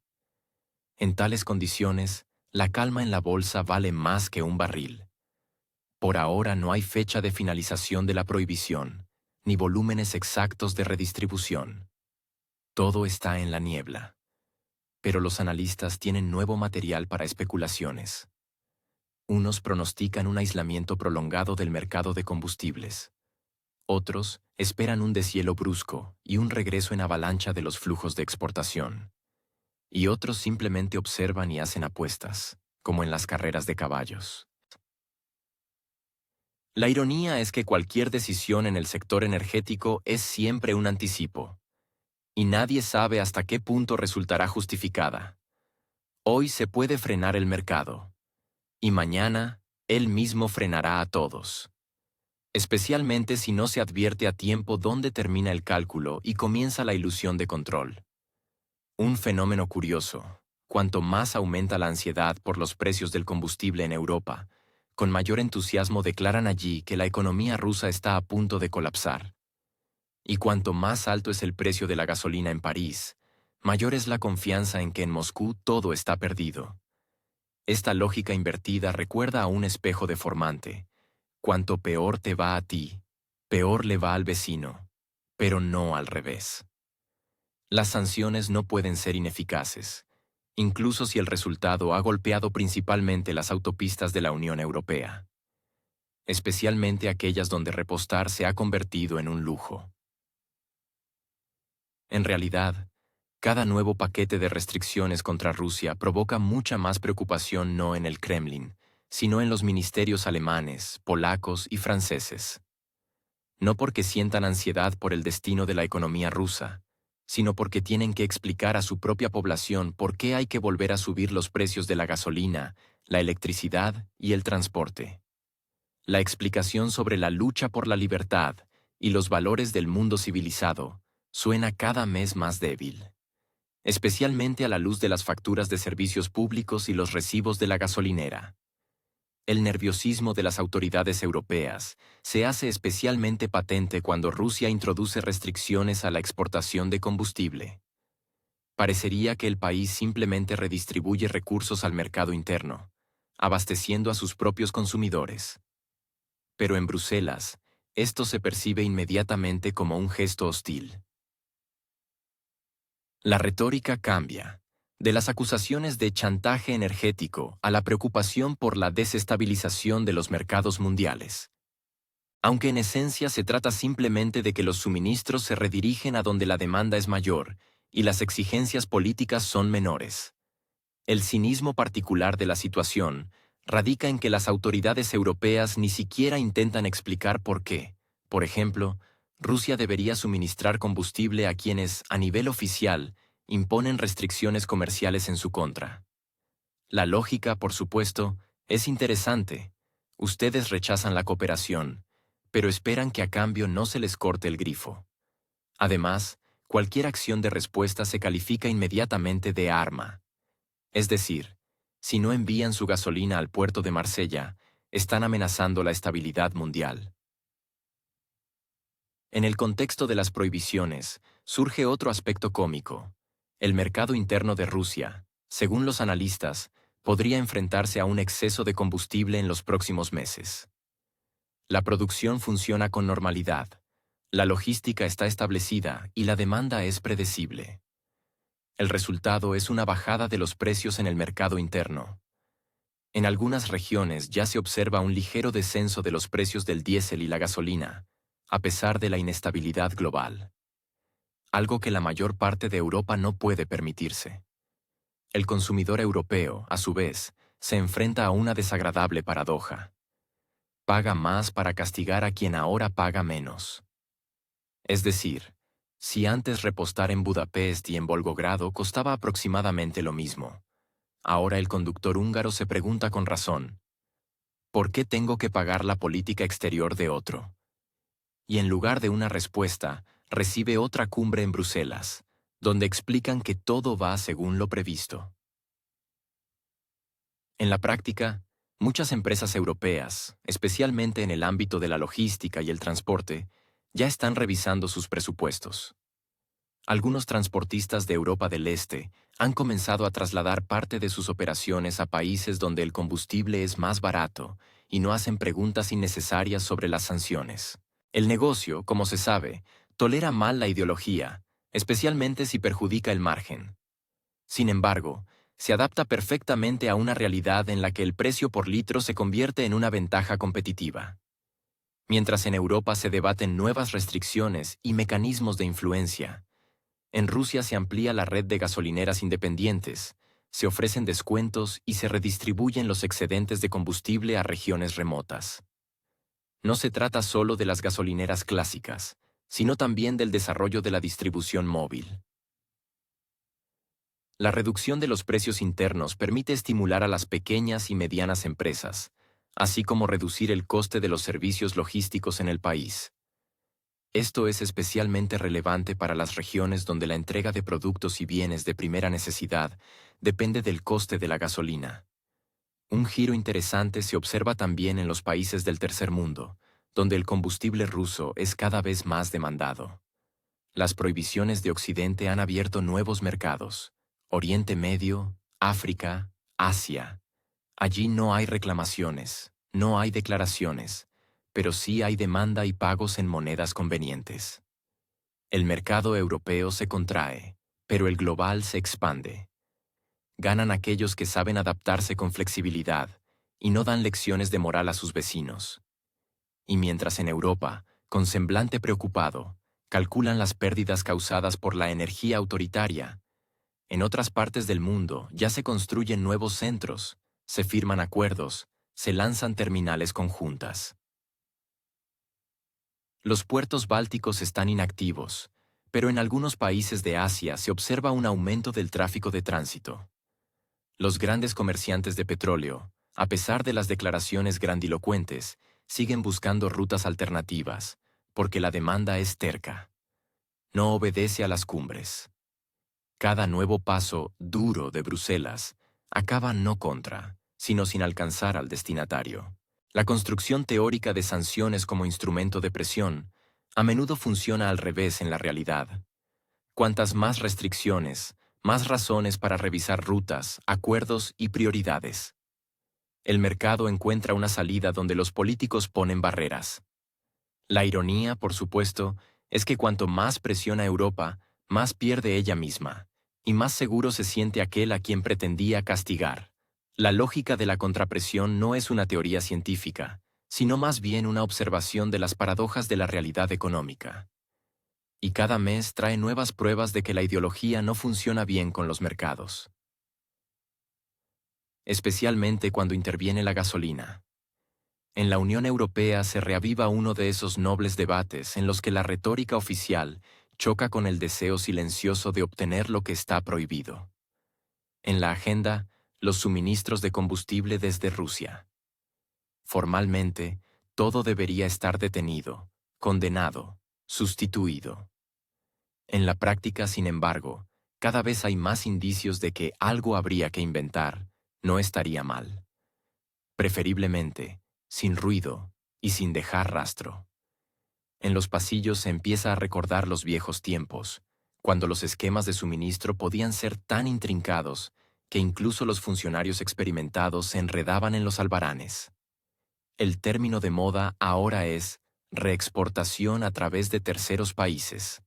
En tales condiciones, la calma en la bolsa vale más que un barril. Por ahora no hay fecha de finalización de la prohibición, ni volúmenes exactos de redistribución. Todo está en la niebla. Pero los analistas tienen nuevo material para especulaciones. Unos pronostican un aislamiento prolongado del mercado de combustibles. Otros esperan un deshielo brusco y un regreso en avalancha de los flujos de exportación. Y otros simplemente observan y hacen apuestas, como en las carreras de caballos. La ironía es que cualquier decisión en el sector energético es siempre un anticipo, y nadie sabe hasta qué punto resultará justificada. Hoy se puede frenar el mercado, y mañana él mismo frenará a todos. Especialmente si no se advierte a tiempo dónde termina el cálculo y comienza la ilusión de control. Un fenómeno curioso: cuanto más aumenta la ansiedad por los precios del combustible en Europa, con mayor entusiasmo declaran allí que la economía rusa está a punto de colapsar. Y cuanto más alto es el precio de la gasolina en París, mayor es la confianza en que en Moscú todo está perdido. Esta lógica invertida recuerda a un espejo deformante. Cuanto peor te va a ti, peor le va al vecino, pero no al revés. Las sanciones no pueden ser ineficaces, incluso si el resultado ha golpeado principalmente las autopistas de la Unión Europea, especialmente aquellas donde repostar se ha convertido en un lujo. En realidad, cada nuevo paquete de restricciones contra Rusia provoca mucha más preocupación no en el Kremlin, sino en los ministerios alemanes, polacos y franceses. no porque sientan ansiedad por el destino de la economía rusa, sino porque tienen que explicar a su propia población por qué hay que volver a subir los precios de la gasolina, la electricidad y el transporte. La explicación sobre la lucha por la libertad y los valores del mundo civilizado suena cada mes más débil, especialmente a la luz de las facturas de servicios públicos y los recibos de la gasolinera. El nerviosismo de las autoridades europeas se hace especialmente patente cuando Rusia introduce restricciones a la exportación de combustible. Parecería que el país simplemente redistribuye recursos al mercado interno, abasteciendo a sus propios consumidores. Pero en Bruselas, esto se percibe inmediatamente como un gesto hostil. La retórica cambia, de las acusaciones de chantaje energético a la preocupación por la desestabilización de los mercados mundiales. Aunque en esencia se trata simplemente de que los suministros se redirigen a donde la demanda es mayor y las exigencias políticas son menores. El cinismo particular de la situación radica en que las autoridades europeas ni siquiera intentan explicar por qué. Por ejemplo, Rusia debería suministrar combustible a quienes, a nivel oficial, imponen restricciones comerciales en su contra. La lógica, por supuesto, es interesante. Ustedes rechazan la cooperación, pero esperan que a cambio no se les corte el grifo. Además, cualquier acción de respuesta se califica inmediatamente de arma. Es decir, si no envían su gasolina al puerto de Marsella, están amenazando la estabilidad mundial. En el contexto de las prohibiciones, surge otro aspecto cómico. El mercado interno de Rusia, según los analistas, podría enfrentarse a un exceso de combustible en los próximos meses. La producción funciona con normalidad, la logística está establecida y la demanda es predecible. El resultado es una bajada de los precios en el mercado interno. En algunas regiones ya se observa un ligero descenso de los precios del diésel y la gasolina, a pesar de la inestabilidad global. Algo que la mayor parte de Europa no puede permitirse. El consumidor europeo, a su vez, se enfrenta a una desagradable paradoja. Paga más para castigar a quien ahora paga menos. Es decir, si antes repostar en Budapest y en Volgogrado costaba aproximadamente lo mismo, ahora el conductor húngaro se pregunta con razón, ¿por qué tengo que pagar la política exterior de otro? Y en lugar de una respuesta, recibe otra cumbre en Bruselas, donde explican que todo va según lo previsto. En la práctica, muchas empresas europeas, especialmente en el ámbito de la logística y el transporte, ya están revisando sus presupuestos. Algunos transportistas de Europa del Este han comenzado a trasladar parte de sus operaciones a países donde el combustible es más barato y no hacen preguntas innecesarias sobre las sanciones. El negocio, como se sabe, tolera mal la ideología, especialmente si perjudica el margen. Sin embargo, se adapta perfectamente a una realidad en la que el precio por litro se convierte en una ventaja competitiva. Mientras en Europa se debaten nuevas restricciones y mecanismos de influencia, en Rusia se amplía la red de gasolineras independientes, se ofrecen descuentos y se redistribuyen los excedentes de combustible a regiones remotas. No se trata solo de las gasolineras clásicas, sino también del desarrollo de la distribución móvil. La reducción de los precios internos permite estimular a las pequeñas y medianas empresas, así como reducir el coste de los servicios logísticos en el país. Esto es especialmente relevante para las regiones donde la entrega de productos y bienes de primera necesidad depende del coste de la gasolina. Un giro interesante se observa también en los países del tercer mundo, donde el combustible ruso es cada vez más demandado. Las prohibiciones de Occidente han abierto nuevos mercados: Oriente Medio, África, Asia. Allí no hay reclamaciones, no hay declaraciones, pero sí hay demanda y pagos en monedas convenientes. El mercado europeo se contrae, pero el global se expande. Ganan aquellos que saben adaptarse con flexibilidad y no dan lecciones de moral a sus vecinos. Y mientras en Europa, con semblante preocupado, calculan las pérdidas causadas por la energía autoritaria, en otras partes del mundo ya se construyen nuevos centros, se firman acuerdos, se lanzan terminales conjuntas. Los puertos bálticos están inactivos, pero en algunos países de Asia se observa un aumento del tráfico de tránsito. Los grandes comerciantes de petróleo, a pesar de las declaraciones grandilocuentes, siguen buscando rutas alternativas, porque la demanda es terca. No obedece a las cumbres. Cada nuevo paso duro de Bruselas acaba no contra, sino sin alcanzar al destinatario. La construcción teórica de sanciones como instrumento de presión a menudo funciona al revés en la realidad. Cuantas más restricciones, más razones para revisar rutas, acuerdos y prioridades. El mercado encuentra una salida donde los políticos ponen barreras. La ironía, por supuesto, es que cuanto más presiona Europa, más pierde ella misma, y más seguro se siente aquel a quien pretendía castigar. La lógica de la contrapresión no es una teoría científica, sino más bien una observación de las paradojas de la realidad económica. Y cada mes trae nuevas pruebas de que la ideología no funciona bien con los mercados. Especialmente cuando interviene la gasolina. En la Unión Europea se reaviva uno de esos nobles debates en los que la retórica oficial choca con el deseo silencioso de obtener lo que está prohibido. En la agenda, los suministros de combustible desde Rusia. Formalmente, todo debería estar detenido, condenado, sustituido. En la práctica, sin embargo, cada vez hay más indicios de que algo habría que inventar, no estaría mal. Preferiblemente, sin ruido y sin dejar rastro. En los pasillos se empieza a recordar los viejos tiempos, cuando los esquemas de suministro podían ser tan intrincados que incluso los funcionarios experimentados se enredaban en los albaranes. El término de moda ahora es reexportación a través de terceros países.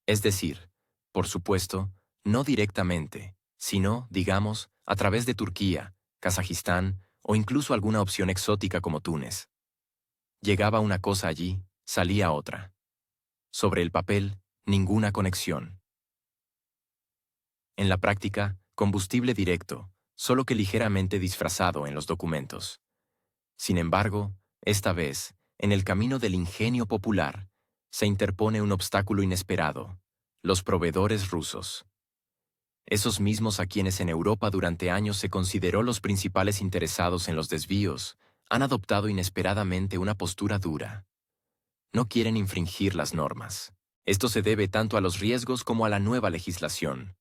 Es decir, por supuesto, no directamente, sino, digamos, a través de Turquía, Kazajistán o incluso alguna opción exótica como Túnez. Llegaba una cosa allí, salía otra. Sobre el papel, ninguna conexión. En la práctica, combustible directo, solo que ligeramente disfrazado en los documentos. Sin embargo, esta vez, en el camino del ingenio popular, se interpone un obstáculo inesperado: los proveedores rusos. Esos mismos a quienes en Europa durante años se consideró los principales interesados en los desvíos, han adoptado inesperadamente una postura dura. No quieren infringir las normas. Esto se debe tanto a los riesgos como a la nueva legislación.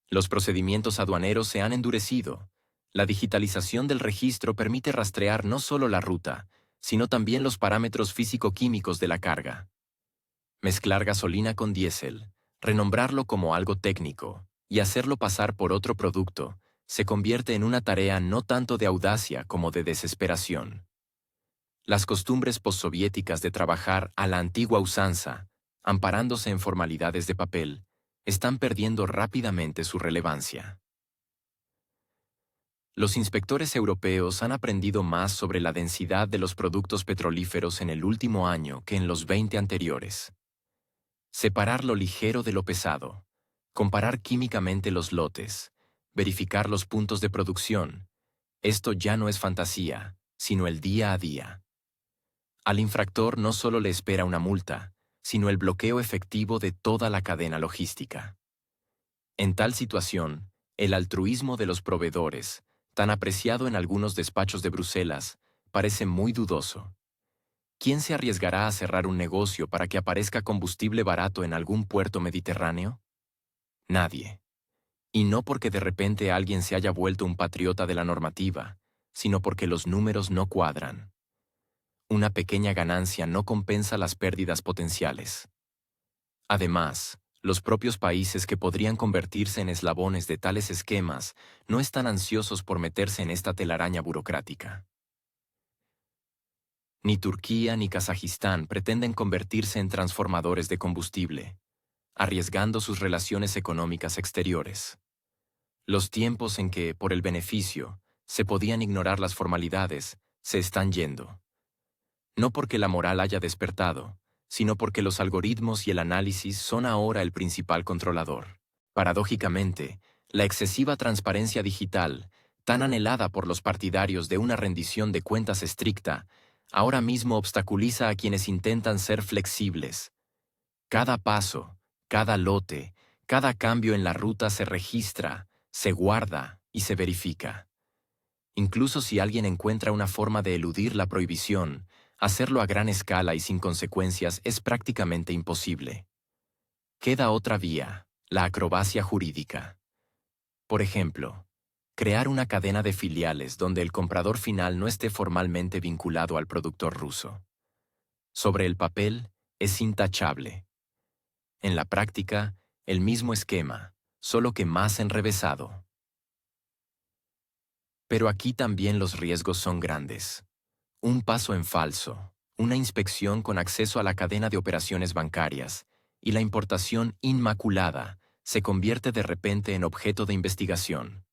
Los procedimientos aduaneros se han endurecido. La digitalización del registro permite rastrear no solo la ruta, sino también los parámetros físico-químicos de la carga. Mezclar gasolina con diésel, renombrarlo como algo técnico y hacerlo pasar por otro producto se convierte en una tarea no tanto de audacia como de desesperación. Las costumbres postsoviéticas de trabajar a la antigua usanza, amparándose en formalidades de papel, están perdiendo rápidamente su relevancia. Los inspectores europeos han aprendido más sobre la densidad de los productos petrolíferos en el último año que en los 20 anteriores. Separar lo ligero de lo pesado, comparar químicamente los lotes, verificar los puntos de producción. Esto ya no es fantasía, sino el día a día. Al infractor no solo le espera una multa, sino el bloqueo efectivo de toda la cadena logística. En tal situación, el altruismo de los proveedores, tan apreciado en algunos despachos de Bruselas, parece muy dudoso. ¿Quién se arriesgará a cerrar un negocio para que aparezca combustible barato en algún puerto mediterráneo? Nadie. Y no porque de repente alguien se haya vuelto un patriota de la normativa, sino porque los números no cuadran. Una pequeña ganancia no compensa las pérdidas potenciales. Además, los propios países que podrían convertirse en eslabones de tales esquemas no están ansiosos por meterse en esta telaraña burocrática. Ni Turquía ni Kazajistán pretenden convertirse en transformadores de combustible, arriesgando sus relaciones económicas exteriores. Los tiempos en que, por el beneficio, se podían ignorar las formalidades, se están yendo. No porque la moral haya despertado, sino porque los algoritmos y el análisis son ahora el principal controlador. Paradójicamente, la excesiva transparencia digital, tan anhelada por los partidarios de una rendición de cuentas estricta, ahora mismo obstaculiza a quienes intentan ser flexibles. Cada paso, cada lote, cada cambio en la ruta se registra, se guarda y se verifica. Incluso si alguien encuentra una forma de eludir la prohibición, hacerlo a gran escala y sin consecuencias es prácticamente imposible. Queda otra vía, la acrobacia jurídica. Por ejemplo, crear una cadena de filiales donde el comprador final no esté formalmente vinculado al productor ruso. Sobre el papel, es intachable. En la práctica, el mismo esquema, solo que más enrevesado. Pero aquí también los riesgos son grandes. Un paso en falso, una inspección con acceso a la cadena de operaciones bancarias y la importación inmaculada se convierte de repente en objeto de investigación.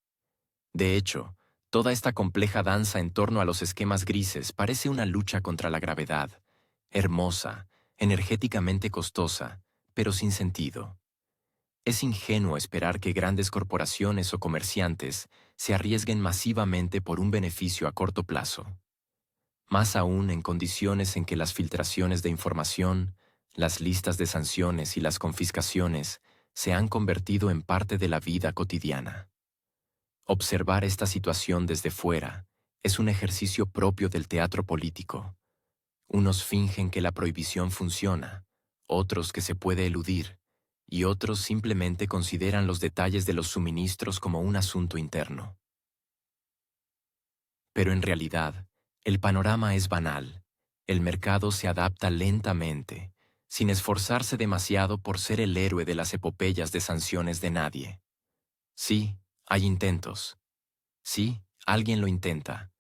De hecho, toda esta compleja danza en torno a los esquemas grises parece una lucha contra la gravedad, hermosa, energéticamente costosa, pero sin sentido. Es ingenuo esperar que grandes corporaciones o comerciantes se arriesguen masivamente por un beneficio a corto plazo. Más aún en condiciones en que las filtraciones de información, las listas de sanciones y las confiscaciones se han convertido en parte de la vida cotidiana. Observar esta situación desde fuera es un ejercicio propio del teatro político. Unos fingen que la prohibición funciona, otros que se puede eludir, y otros simplemente consideran los detalles de los suministros como un asunto interno. Pero en realidad, el panorama es banal. El mercado se adapta lentamente, sin esforzarse demasiado por ser el héroe de las epopeyas de sanciones de nadie. Sí, hay intentos. Sí, alguien lo intenta,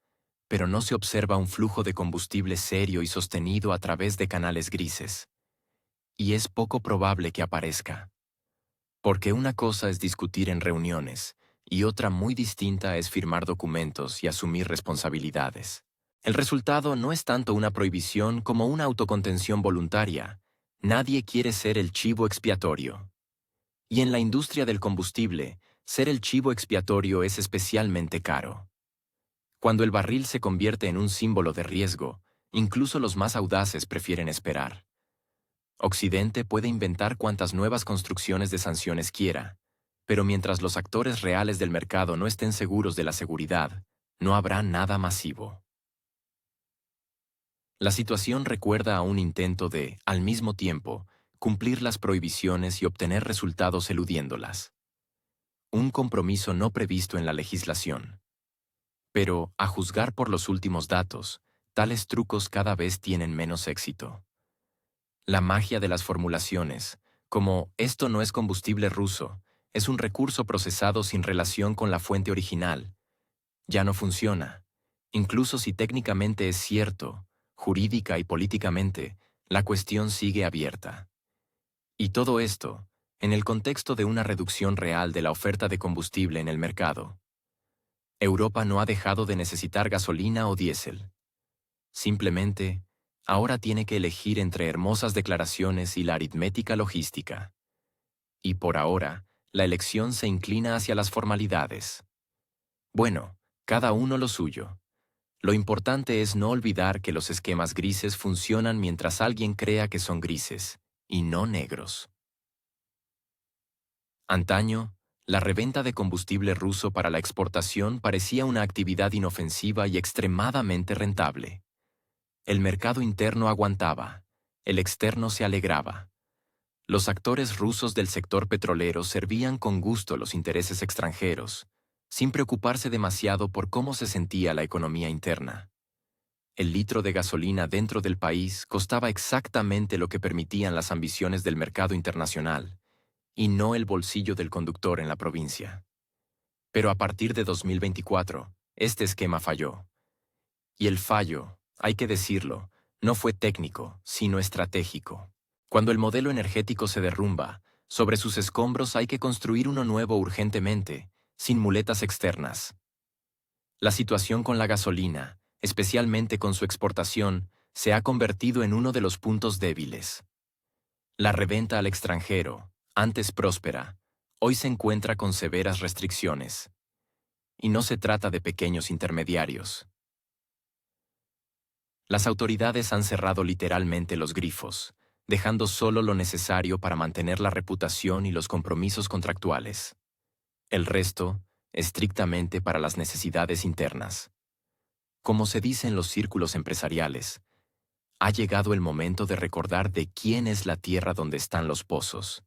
pero no se observa un flujo de combustible serio y sostenido a través de canales grises. Y es poco probable que aparezca. Porque una cosa es discutir en reuniones, y otra muy distinta es firmar documentos y asumir responsabilidades. El resultado no es tanto una prohibición como una autocontención voluntaria. Nadie quiere ser el chivo expiatorio. Y en la industria del combustible, ser el chivo expiatorio es especialmente caro. Cuando el barril se convierte en un símbolo de riesgo, incluso los más audaces prefieren esperar. Occidente puede inventar cuantas nuevas construcciones de sanciones quiera, pero mientras los actores reales del mercado no estén seguros de la seguridad, no habrá nada masivo. La situación recuerda a un intento de, al mismo tiempo, cumplir las prohibiciones y obtener resultados eludiéndolas. Un compromiso no previsto en la legislación. Pero, a juzgar por los últimos datos, tales trucos cada vez tienen menos éxito. La magia de las formulaciones, como «esto no es combustible ruso», es un recurso procesado sin relación con la fuente original. Ya no funciona. Incluso si técnicamente es cierto, jurídica y políticamente, la cuestión sigue abierta. Y todo esto, en el contexto de una reducción real de la oferta de combustible en el mercado. Europa no ha dejado de necesitar gasolina o diésel. Simplemente, ahora tiene que elegir entre hermosas declaraciones y la aritmética logística. Y por ahora, la elección se inclina hacia las formalidades. Bueno, cada uno lo suyo. Lo importante es no olvidar que los esquemas grises funcionan mientras alguien crea que son grises, y no negros. Antaño, la reventa de combustible ruso para la exportación parecía una actividad inofensiva y extremadamente rentable. El mercado interno aguantaba, el externo se alegraba. Los actores rusos del sector petrolero servían con gusto los intereses extranjeros, sin preocuparse demasiado por cómo se sentía la economía interna. El litro de gasolina dentro del país costaba exactamente lo que permitían las ambiciones del mercado internacional, y no el bolsillo del conductor en la provincia. Pero a partir de 2024, este esquema falló. Y el fallo, hay que decirlo, no fue técnico, sino estratégico. Cuando el modelo energético se derrumba, sobre sus escombros hay que construir uno nuevo urgentemente, sin muletas externas. La situación con la gasolina, especialmente con su exportación, se ha convertido en uno de los puntos débiles. La reventa al extranjero, antes próspera, hoy se encuentra con severas restricciones. Y no se trata de pequeños intermediarios. Las autoridades han cerrado literalmente los grifos, dejando solo lo necesario para mantener la reputación y los compromisos contractuales. El resto, estrictamente para las necesidades internas. Como se dice en los círculos empresariales, ha llegado el momento de recordar de quién es la tierra donde están los pozos.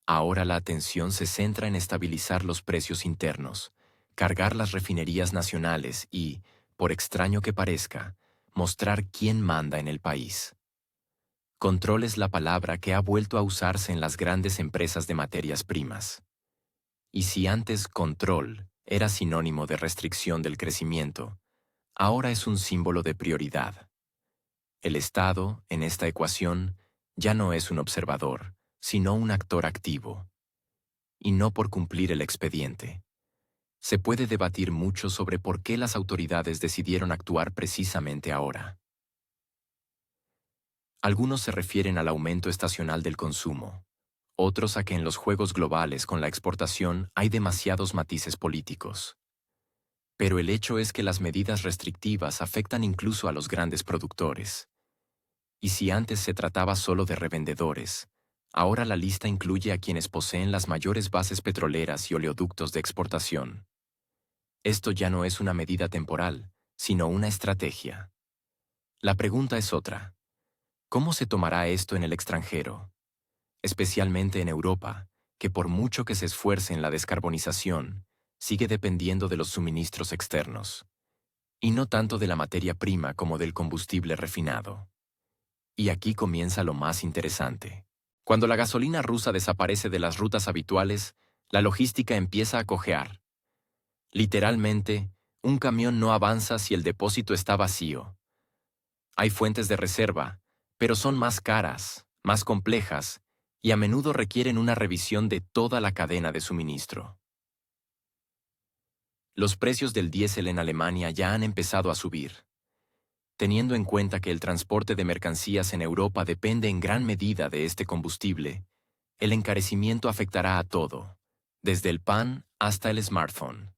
Ahora la atención se centra en estabilizar los precios internos, cargar las refinerías nacionales y, por extraño que parezca, mostrar quién manda en el país. Control es la palabra que ha vuelto a usarse en las grandes empresas de materias primas. Y si antes control era sinónimo de restricción del crecimiento, ahora es un símbolo de prioridad. El Estado, en esta ecuación, ya no es un observador, sino un actor activo. Y no por cumplir el expediente. Se puede debatir mucho sobre por qué las autoridades decidieron actuar precisamente ahora. Algunos se refieren al aumento estacional del consumo, otros a que en los juegos globales con la exportación hay demasiados matices políticos. Pero el hecho es que las medidas restrictivas afectan incluso a los grandes productores. Y si antes se trataba solo de revendedores, ahora la lista incluye a quienes poseen las mayores bases petroleras y oleoductos de exportación. Esto ya no es una medida temporal, sino una estrategia. La pregunta es otra. ¿Cómo se tomará esto en el extranjero? Especialmente en Europa, que por mucho que se esfuerce en la descarbonización, sigue dependiendo de los suministros externos, y no tanto de la materia prima como del combustible refinado. Y aquí comienza lo más interesante. Cuando la gasolina rusa desaparece de las rutas habituales, la logística empieza a cojear. Literalmente, un camión no avanza si el depósito está vacío. Hay fuentes de reserva, pero son más caras, más complejas, y a menudo requieren una revisión de toda la cadena de suministro. Los precios del diésel en Alemania ya han empezado a subir. Teniendo en cuenta que el transporte de mercancías en Europa depende en gran medida de este combustible, el encarecimiento afectará a todo, desde el pan hasta el smartphone.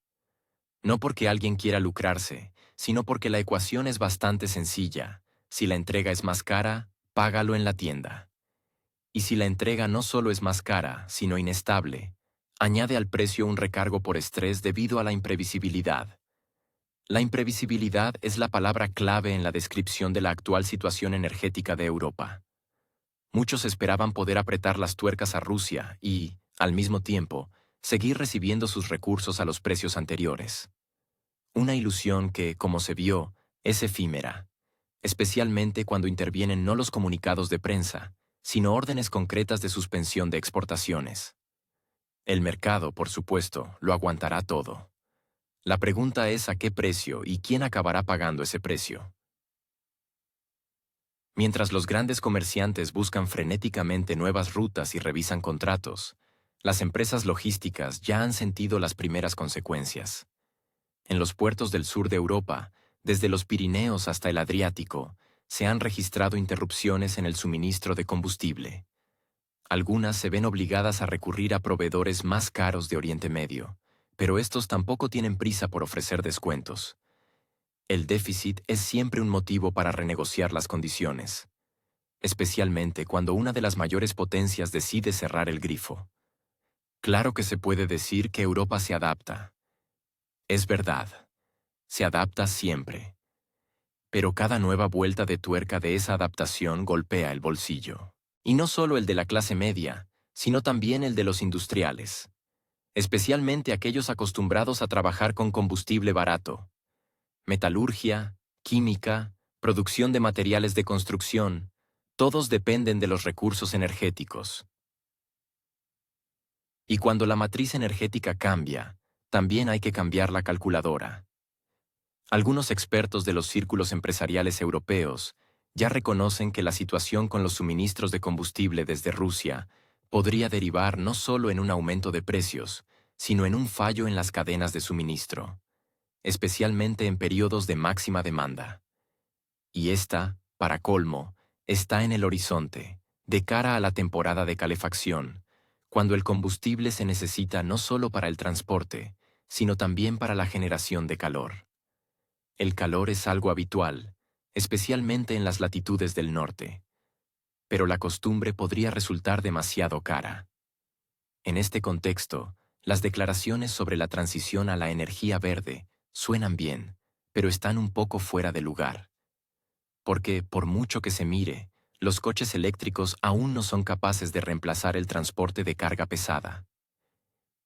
No porque alguien quiera lucrarse, sino porque la ecuación es bastante sencilla. Si la entrega es más cara, págalo en la tienda. Y si la entrega no solo es más cara, sino inestable, añade al precio un recargo por estrés debido a la imprevisibilidad. La imprevisibilidad es la palabra clave en la descripción de la actual situación energética de Europa. Muchos esperaban poder apretar las tuercas a Rusia y, al mismo tiempo, seguir recibiendo sus recursos a los precios anteriores. Una ilusión que, como se vio, es efímera, especialmente cuando intervienen no los comunicados de prensa, sino órdenes concretas de suspensión de exportaciones. El mercado, por supuesto, lo aguantará todo. La pregunta es a qué precio y quién acabará pagando ese precio. Mientras los grandes comerciantes buscan frenéticamente nuevas rutas y revisan contratos, las empresas logísticas ya han sentido las primeras consecuencias. En los puertos del sur de Europa, desde los Pirineos hasta el Adriático, se han registrado interrupciones en el suministro de combustible. Algunas se ven obligadas a recurrir a proveedores más caros de Oriente Medio, pero estos tampoco tienen prisa por ofrecer descuentos. El déficit es siempre un motivo para renegociar las condiciones, especialmente cuando una de las mayores potencias decide cerrar el grifo. Claro que se puede decir que Europa se adapta. Es verdad, se adapta siempre. Pero cada nueva vuelta de tuerca de esa adaptación golpea el bolsillo. Y no solo el de la clase media, sino también el de los industriales, especialmente aquellos acostumbrados a trabajar con combustible barato. Metalurgia, química, producción de materiales de construcción, todos dependen de los recursos energéticos. Y cuando la matriz energética cambia, también hay que cambiar la calculadora. Algunos expertos de los círculos empresariales europeos ya reconocen que la situación con los suministros de combustible desde Rusia podría derivar no solo en un aumento de precios, sino en un fallo en las cadenas de suministro, especialmente en periodos de máxima demanda. Y esta, para colmo, está en el horizonte, de cara a la temporada de calefacción, cuando el combustible se necesita no solo para el transporte, sino también para la generación de calor. El calor es algo habitual, especialmente en las latitudes del norte. Pero la costumbre podría resultar demasiado cara. En este contexto, las declaraciones sobre la transición a la energía verde suenan bien, pero están un poco fuera de lugar. Porque, por mucho que se mire, los coches eléctricos aún no son capaces de reemplazar el transporte de carga pesada.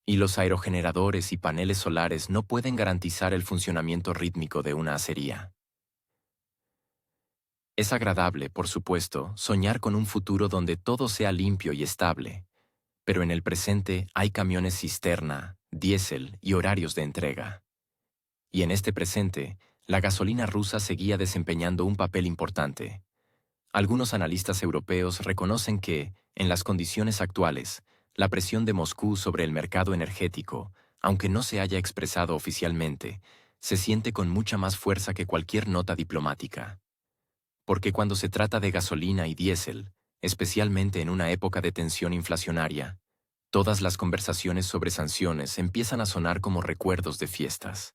Y los aerogeneradores y paneles solares no pueden garantizar el funcionamiento rítmico de una acería. Es agradable, por supuesto, soñar con un futuro donde todo sea limpio y estable, pero en el presente hay camiones cisterna, diésel y horarios de entrega. Y en este presente, la gasolina rusa seguía desempeñando un papel importante. Algunos analistas europeos reconocen que, en las condiciones actuales, la presión de Moscú sobre el mercado energético, aunque no se haya expresado oficialmente, se siente con mucha más fuerza que cualquier nota diplomática. Porque cuando se trata de gasolina y diésel, especialmente en una época de tensión inflacionaria, todas las conversaciones sobre sanciones empiezan a sonar como recuerdos de fiestas.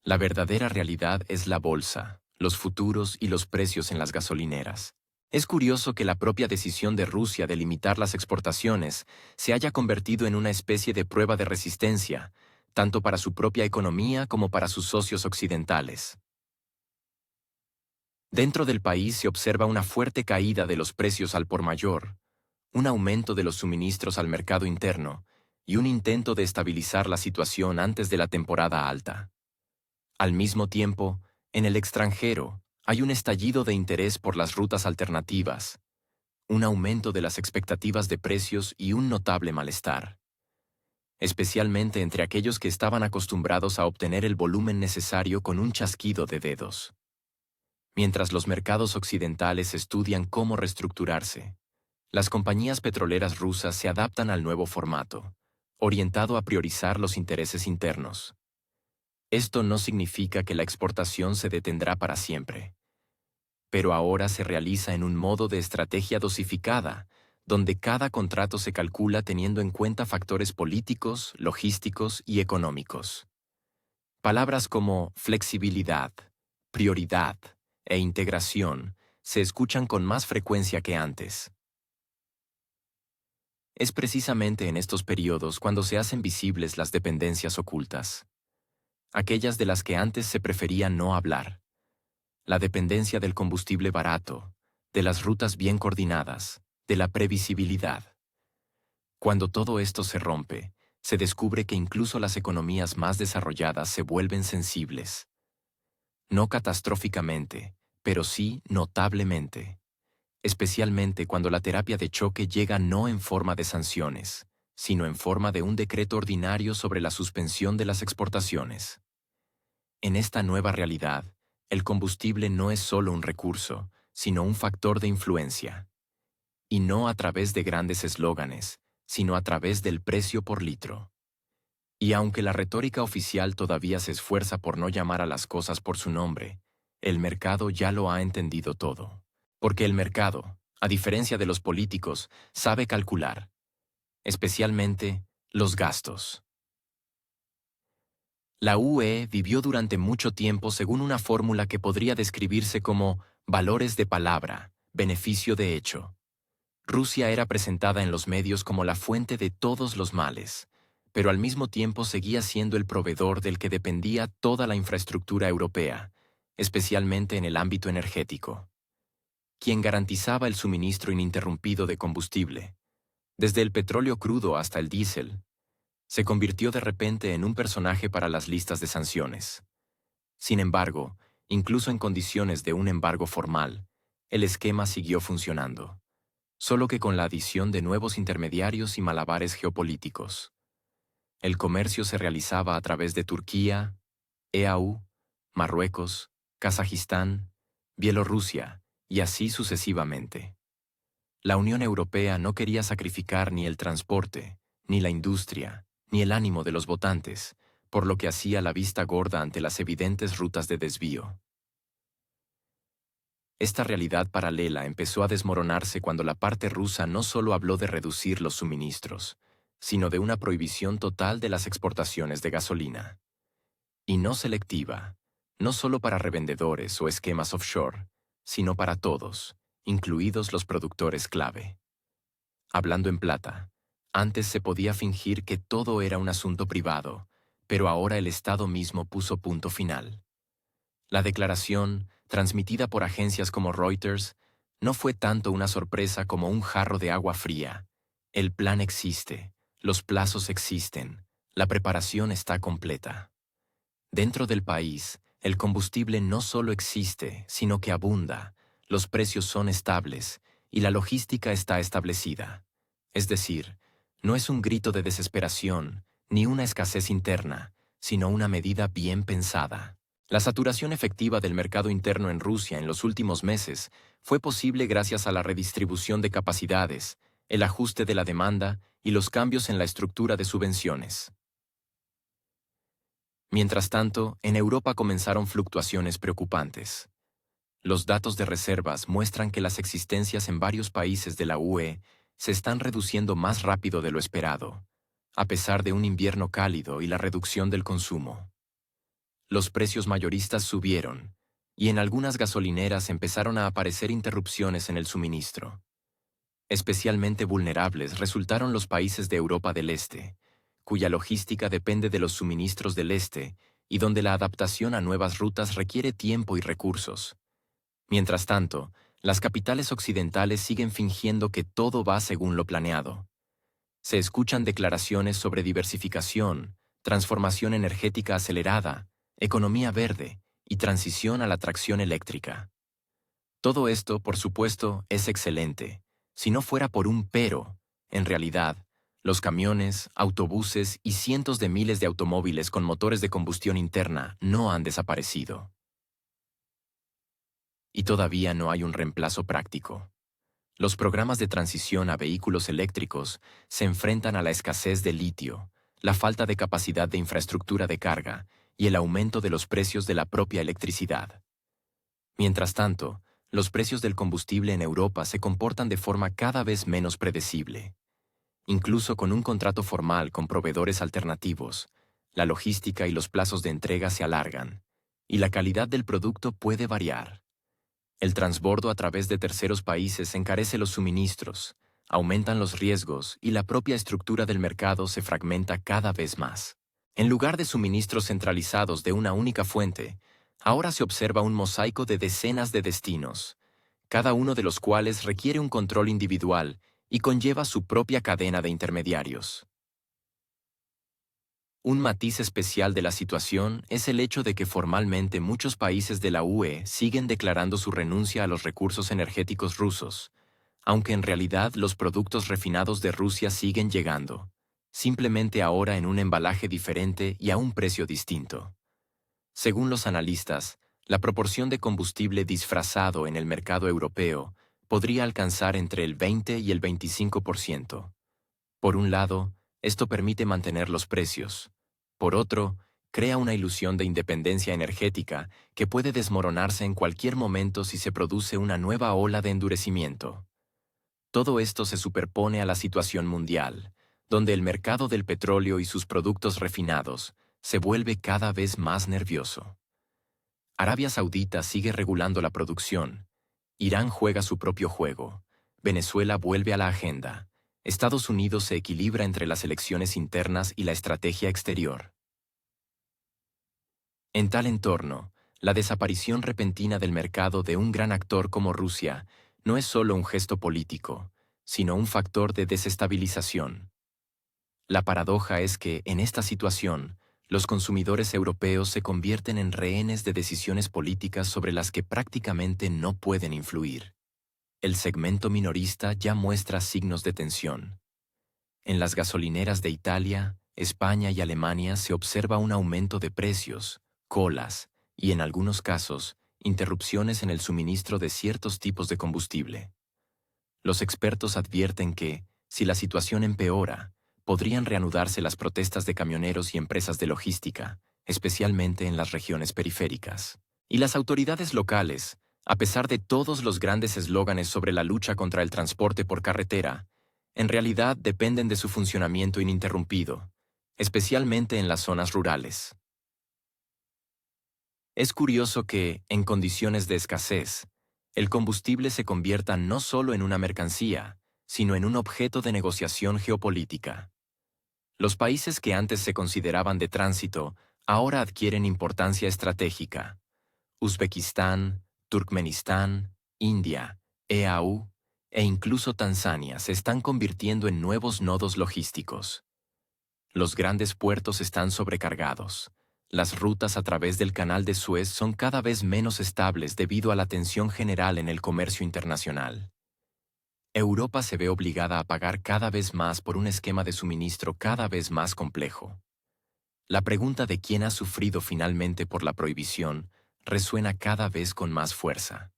La verdadera realidad es la bolsa, los futuros y los precios en las gasolineras. Es curioso que la propia decisión de Rusia de limitar las exportaciones se haya convertido en una especie de prueba de resistencia, tanto para su propia economía como para sus socios occidentales. Dentro del país se observa una fuerte caída de los precios al por mayor, un aumento de los suministros al mercado interno y un intento de estabilizar la situación antes de la temporada alta. Al mismo tiempo, en el extranjero, hay un estallido de interés por las rutas alternativas, un aumento de las expectativas de precios y un notable malestar, especialmente entre aquellos que estaban acostumbrados a obtener el volumen necesario con un chasquido de dedos. Mientras los mercados occidentales estudian cómo reestructurarse, las compañías petroleras rusas se adaptan al nuevo formato, orientado a priorizar los intereses internos. Esto no significa que la exportación se detendrá para siempre, pero ahora se realiza en un modo de estrategia dosificada, donde cada contrato se calcula teniendo en cuenta factores políticos, logísticos y económicos. Palabras como flexibilidad, prioridad e integración se escuchan con más frecuencia que antes. Es precisamente en estos periodos cuando se hacen visibles las dependencias ocultas, aquellas de las que antes se prefería no hablar. La dependencia del combustible barato, de las rutas bien coordinadas, de la previsibilidad. Cuando todo esto se rompe, se descubre que incluso las economías más desarrolladas se vuelven sensibles. No catastróficamente, pero sí notablemente. Especialmente cuando la terapia de choque llega no en forma de sanciones, sino en forma de un decreto ordinario sobre la suspensión de las exportaciones. En esta nueva realidad, el combustible no es solo un recurso, sino un factor de influencia. Y no a través de grandes eslóganes, sino a través del precio por litro. Y aunque la retórica oficial todavía se esfuerza por no llamar a las cosas por su nombre, el mercado ya lo ha entendido todo. Porque el mercado, a diferencia de los políticos, sabe calcular, especialmente los gastos. La UE vivió durante mucho tiempo según una fórmula que podría describirse como valores de palabra, beneficio de hecho. Rusia era presentada en los medios como la fuente de todos los males, pero al mismo tiempo seguía siendo el proveedor del que dependía toda la infraestructura europea, especialmente en el ámbito energético. Quien garantizaba el suministro ininterrumpido de combustible, desde el petróleo crudo hasta el diésel, se convirtió de repente en un personaje para las listas de sanciones. Sin embargo, incluso en condiciones de un embargo formal, el esquema siguió funcionando, solo que con la adición de nuevos intermediarios y malabares geopolíticos. El comercio se realizaba a través de Turquía, EAU, Marruecos, Kazajistán, Bielorrusia, y así sucesivamente. La Unión Europea no quería sacrificar ni el transporte, ni la industria, ni el ánimo de los votantes, por lo que hacía la vista gorda ante las evidentes rutas de desvío. Esta realidad paralela empezó a desmoronarse cuando la parte rusa no solo habló de reducir los suministros, sino de una prohibición total de las exportaciones de gasolina. Y no selectiva, no solo para revendedores o esquemas offshore, sino para todos, incluidos los productores clave. Hablando en plata, antes se podía fingir que todo era un asunto privado, pero ahora el Estado mismo puso punto final. La declaración, transmitida por agencias como Reuters, no fue tanto una sorpresa como un jarro de agua fría. El plan existe, los plazos existen, la preparación está completa. Dentro del país, el combustible no solo existe, sino que abunda, los precios son estables y la logística está establecida. Es decir, no es un grito de desesperación, ni una escasez interna, sino una medida bien pensada. La saturación efectiva del mercado interno en Rusia en los últimos meses fue posible gracias a la redistribución de capacidades, el ajuste de la demanda y los cambios en la estructura de subvenciones. Mientras tanto, en Europa comenzaron fluctuaciones preocupantes. Los datos de reservas muestran que las existencias en varios países de la UE se están reduciendo más rápido de lo esperado, a pesar de un invierno cálido y la reducción del consumo. Los precios mayoristas subieron, y en algunas gasolineras empezaron a aparecer interrupciones en el suministro. Especialmente vulnerables resultaron los países de Europa del Este, cuya logística depende de los suministros del Este y donde la adaptación a nuevas rutas requiere tiempo y recursos. Mientras tanto, las capitales occidentales siguen fingiendo que todo va según lo planeado. Se escuchan declaraciones sobre diversificación, transformación energética acelerada, economía verde y transición a la tracción eléctrica. Todo esto, por supuesto, es excelente. Si no fuera por un pero, en realidad, los camiones, autobuses y cientos de miles de automóviles con motores de combustión interna no han desaparecido. Y todavía no hay un reemplazo práctico. Los programas de transición a vehículos eléctricos se enfrentan a la escasez de litio, la falta de capacidad de infraestructura de carga y el aumento de los precios de la propia electricidad. Mientras tanto, los precios del combustible en Europa se comportan de forma cada vez menos predecible. Incluso con un contrato formal con proveedores alternativos, la logística y los plazos de entrega se alargan, y la calidad del producto puede variar. El transbordo a través de terceros países encarece los suministros, aumentan los riesgos y la propia estructura del mercado se fragmenta cada vez más. En lugar de suministros centralizados de una única fuente, ahora se observa un mosaico de decenas de destinos, cada uno de los cuales requiere un control individual y conlleva su propia cadena de intermediarios. Un matiz especial de la situación es el hecho de que formalmente muchos países de la UE siguen declarando su renuncia a los recursos energéticos rusos, aunque en realidad los productos refinados de Rusia siguen llegando, simplemente ahora en un embalaje diferente y a un precio distinto. Según los analistas, la proporción de combustible disfrazado en el mercado europeo podría alcanzar entre el 20 y el 25%. Por un lado, esto permite mantener los precios. Por otro, crea una ilusión de independencia energética que puede desmoronarse en cualquier momento si se produce una nueva ola de endurecimiento. Todo esto se superpone a la situación mundial, donde el mercado del petróleo y sus productos refinados se vuelve cada vez más nervioso. Arabia Saudita sigue regulando la producción. Irán juega su propio juego. Venezuela vuelve a la agenda. Estados Unidos se equilibra entre las elecciones internas y la estrategia exterior. En tal entorno, la desaparición repentina del mercado de un gran actor como Rusia no es solo un gesto político, sino un factor de desestabilización. La paradoja es que, en esta situación, los consumidores europeos se convierten en rehenes de decisiones políticas sobre las que prácticamente no pueden influir. El segmento minorista ya muestra signos de tensión. En las gasolineras de Italia, España y Alemania se observa un aumento de precios, colas y, en algunos casos, interrupciones en el suministro de ciertos tipos de combustible. Los expertos advierten que, si la situación empeora, podrían reanudarse las protestas de camioneros y empresas de logística, especialmente en las regiones periféricas. Y las autoridades locales, a pesar de todos los grandes eslóganes sobre la lucha contra el transporte por carretera, en realidad dependen de su funcionamiento ininterrumpido, especialmente en las zonas rurales. Es curioso que, en condiciones de escasez, el combustible se convierta no solo en una mercancía, sino en un objeto de negociación geopolítica. Los países que antes se consideraban de tránsito ahora adquieren importancia estratégica. Uzbekistán, Turkmenistán, India, EAU e incluso Tanzania se están convirtiendo en nuevos nodos logísticos. Los grandes puertos están sobrecargados. Las rutas a través del Canal de Suez son cada vez menos estables debido a la tensión general en el comercio internacional. Europa se ve obligada a pagar cada vez más por un esquema de suministro cada vez más complejo. La pregunta de quién ha sufrido finalmente por la prohibición resuena cada vez con más fuerza.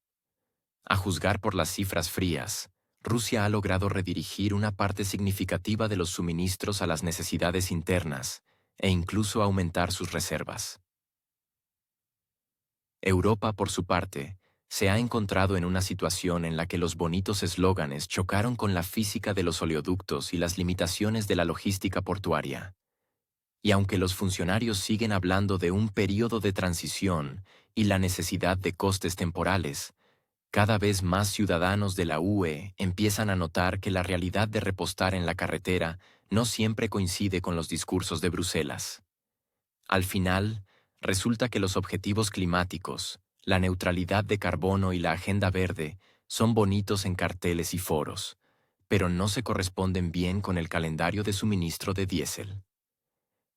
A juzgar por las cifras frías, Rusia ha logrado redirigir una parte significativa de los suministros a las necesidades internas e incluso aumentar sus reservas. Europa, por su parte, se ha encontrado en una situación en la que los bonitos eslóganes chocaron con la física de los oleoductos y las limitaciones de la logística portuaria. Y aunque los funcionarios siguen hablando de un periodo de transición y la necesidad de costes temporales, cada vez más ciudadanos de la UE empiezan a notar que la realidad de repostar en la carretera no siempre coincide con los discursos de Bruselas. Al final, resulta que los objetivos climáticos, la neutralidad de carbono y la agenda verde son bonitos en carteles y foros, pero no se corresponden bien con el calendario de suministro de diésel.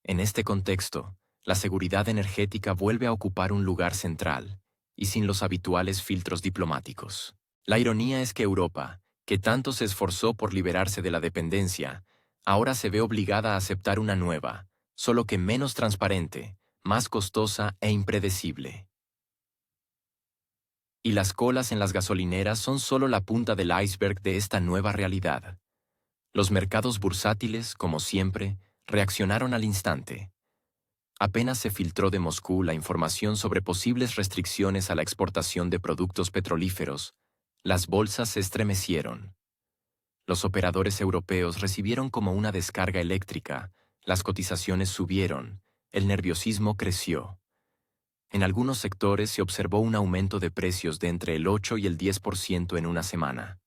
En este contexto, la seguridad energética vuelve a ocupar un lugar central, y sin los habituales filtros diplomáticos. La ironía es que Europa, que tanto se esforzó por liberarse de la dependencia, ahora se ve obligada a aceptar una nueva, solo que menos transparente, más costosa e impredecible. Y las colas en las gasolineras son solo la punta del iceberg de esta nueva realidad. Los mercados bursátiles, como siempre, reaccionaron al instante. Apenas se filtró de Moscú la información sobre posibles restricciones a la exportación de productos petrolíferos, las bolsas se estremecieron. Los operadores europeos recibieron como una descarga eléctrica, las cotizaciones subieron, el nerviosismo creció. En algunos sectores se observó un aumento de precios de entre el 8 y el 10% en una semana.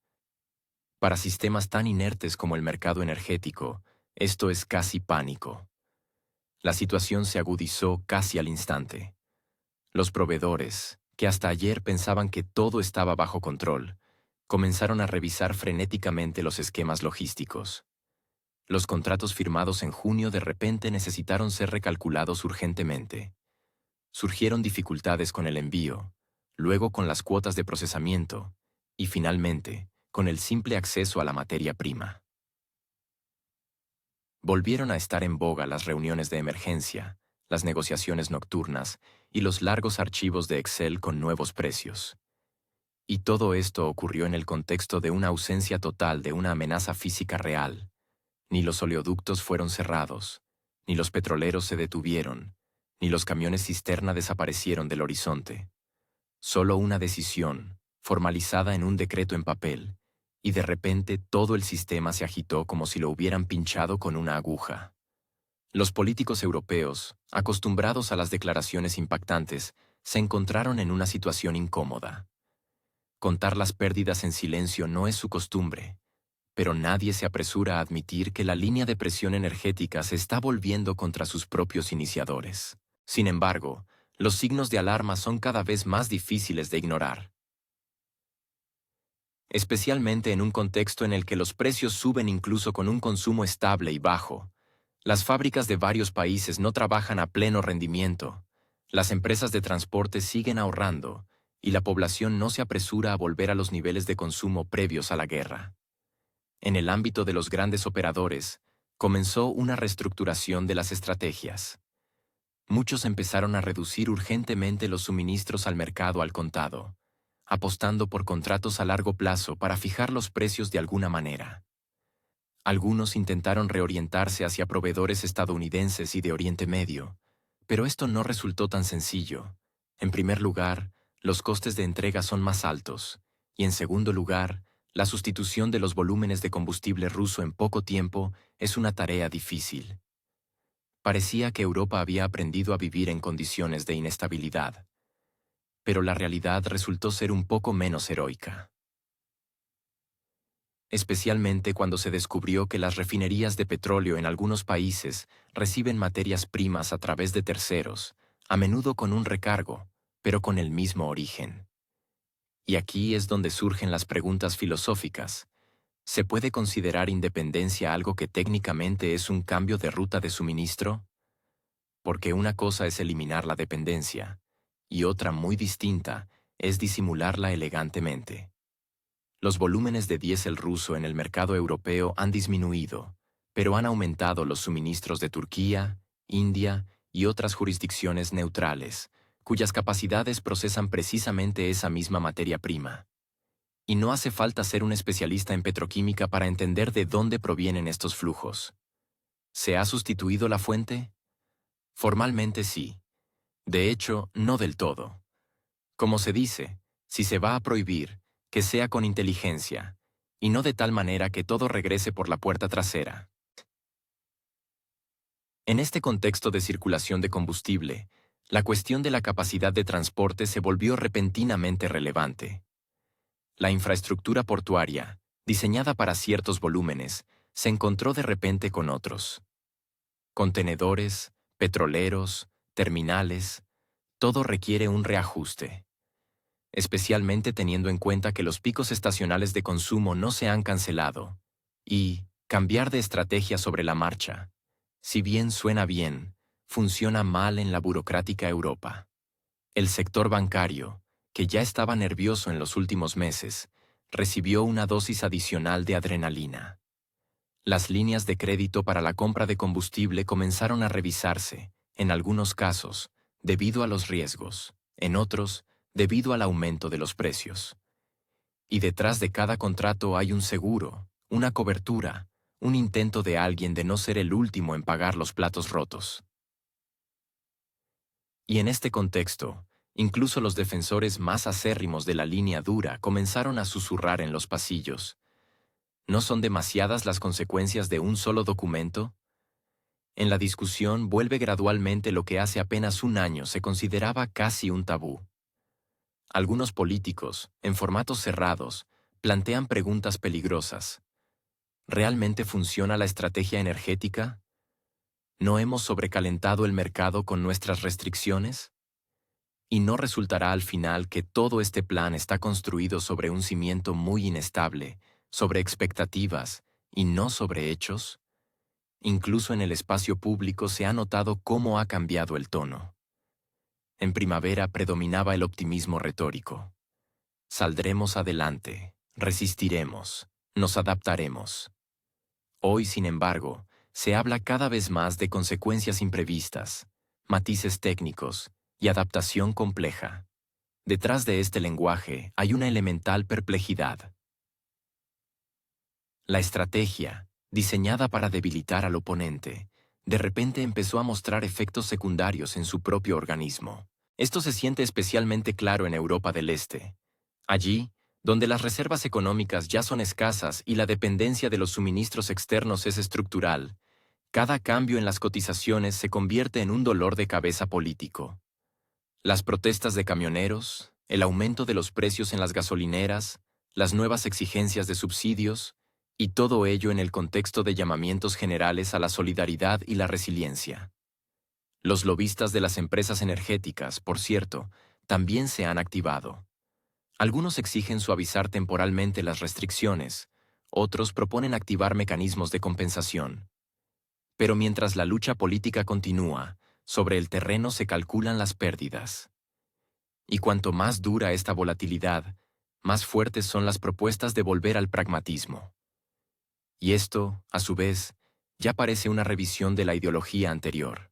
Para sistemas tan inertes como el mercado energético, esto es casi pánico. La situación se agudizó casi al instante. Los proveedores, que hasta ayer pensaban que todo estaba bajo control, comenzaron a revisar frenéticamente los esquemas logísticos. Los contratos firmados en junio de repente necesitaron ser recalculados urgentemente. Surgieron dificultades con el envío, luego con las cuotas de procesamiento y finalmente con el simple acceso a la materia prima. Volvieron a estar en boga las reuniones de emergencia, las negociaciones nocturnas y los largos archivos de Excel con nuevos precios. Y todo esto ocurrió en el contexto de una ausencia total de una amenaza física real. Ni los oleoductos fueron cerrados, ni los petroleros se detuvieron, ni los camiones cisterna desaparecieron del horizonte. Solo una decisión, formalizada en un decreto en papel, y de repente todo el sistema se agitó como si lo hubieran pinchado con una aguja. Los políticos europeos, acostumbrados a las declaraciones impactantes, se encontraron en una situación incómoda. Contar las pérdidas en silencio no es su costumbre, pero nadie se apresura a admitir que la línea de presión energética se está volviendo contra sus propios iniciadores. Sin embargo, los signos de alarma son cada vez más difíciles de ignorar. Especialmente en un contexto en el que los precios suben incluso con un consumo estable y bajo. Las fábricas de varios países no trabajan a pleno rendimiento, las empresas de transporte siguen ahorrando, y la población no se apresura a volver a los niveles de consumo previos a la guerra. En el ámbito de los grandes operadores, comenzó una reestructuración de las estrategias. Muchos empezaron a reducir urgentemente los suministros al mercado al contado, apostando por contratos a largo plazo para fijar los precios de alguna manera. Algunos intentaron reorientarse hacia proveedores estadounidenses y de Oriente Medio, pero esto no resultó tan sencillo. En primer lugar, los costes de entrega son más altos, y en segundo lugar, la sustitución de los volúmenes de combustible ruso en poco tiempo es una tarea difícil. Parecía que Europa había aprendido a vivir en condiciones de inestabilidad. pero la realidad resultó ser un poco menos heroica. Especialmente cuando se descubrió que las refinerías de petróleo en algunos países reciben materias primas a través de terceros, a menudo con un recargo, pero con el mismo origen. Y aquí es donde surgen las preguntas filosóficas. ¿Se puede considerar independencia algo que técnicamente es un cambio de ruta de suministro? Porque una cosa es eliminar la dependencia, y otra muy distinta es disimularla elegantemente. Los volúmenes de diésel ruso en el mercado europeo han disminuido, pero han aumentado los suministros de Turquía, India y otras jurisdicciones neutrales, cuyas capacidades procesan precisamente esa misma materia prima. Y no hace falta ser un especialista en petroquímica para entender de dónde provienen estos flujos. ¿Se ha sustituido la fuente? Formalmente sí. De hecho, no del todo. Como se dice, si se va a prohibir, que sea con inteligencia, y no de tal manera que todo regrese por la puerta trasera. En este contexto de circulación de combustible, la cuestión de la capacidad de transporte se volvió repentinamente relevante. La infraestructura portuaria, diseñada para ciertos volúmenes, se encontró de repente con otros. Contenedores, petroleros, terminales, todo requiere un reajuste. Especialmente teniendo en cuenta que los picos estacionales de consumo no se han cancelado, y cambiar de estrategia sobre la marcha, si bien suena bien, funciona mal en la burocrática Europa. El sector bancario, que ya estaba nervioso en los últimos meses, recibió una dosis adicional de adrenalina. Las líneas de crédito para la compra de combustible comenzaron a revisarse, en algunos casos, debido a los riesgos, en otros, debido al aumento de los precios. Y detrás de cada contrato hay un seguro, una cobertura, un intento de alguien de no ser el último en pagar los platos rotos. Y en este contexto, incluso los defensores más acérrimos de la línea dura comenzaron a susurrar en los pasillos. ¿No son demasiadas las consecuencias de un solo documento? En la discusión vuelve gradualmente lo que hace apenas un año se consideraba casi un tabú. Algunos políticos, en formatos cerrados, plantean preguntas peligrosas. ¿Realmente funciona la estrategia energética? ¿No hemos sobrecalentado el mercado con nuestras restricciones? ¿Y no resultará al final que todo este plan está construido sobre un cimiento muy inestable, sobre expectativas y no sobre hechos? Incluso en el espacio público se ha notado cómo ha cambiado el tono. En primavera predominaba el optimismo retórico. Saldremos adelante, resistiremos, nos adaptaremos. Hoy, sin embargo, se habla cada vez más de consecuencias imprevistas, matices técnicos y adaptación compleja. Detrás de este lenguaje hay una elemental perplejidad. La estrategia, diseñada para debilitar al oponente, de repente empezó a mostrar efectos secundarios en su propio organismo. Esto se siente especialmente claro en Europa del Este. Allí, donde las reservas económicas ya son escasas y la dependencia de los suministros externos es estructural, cada cambio en las cotizaciones se convierte en un dolor de cabeza político. Las protestas de camioneros, el aumento de los precios en las gasolineras, las nuevas exigencias de subsidios, y todo ello en el contexto de llamamientos generales a la solidaridad y la resiliencia. Los lobistas de las empresas energéticas, por cierto, también se han activado. Algunos exigen suavizar temporalmente las restricciones, otros proponen activar mecanismos de compensación. Pero mientras la lucha política continúa, sobre el terreno se calculan las pérdidas. Y cuanto más dura esta volatilidad, más fuertes son las propuestas de volver al pragmatismo. Y esto, a su vez, ya parece una revisión de la ideología anterior.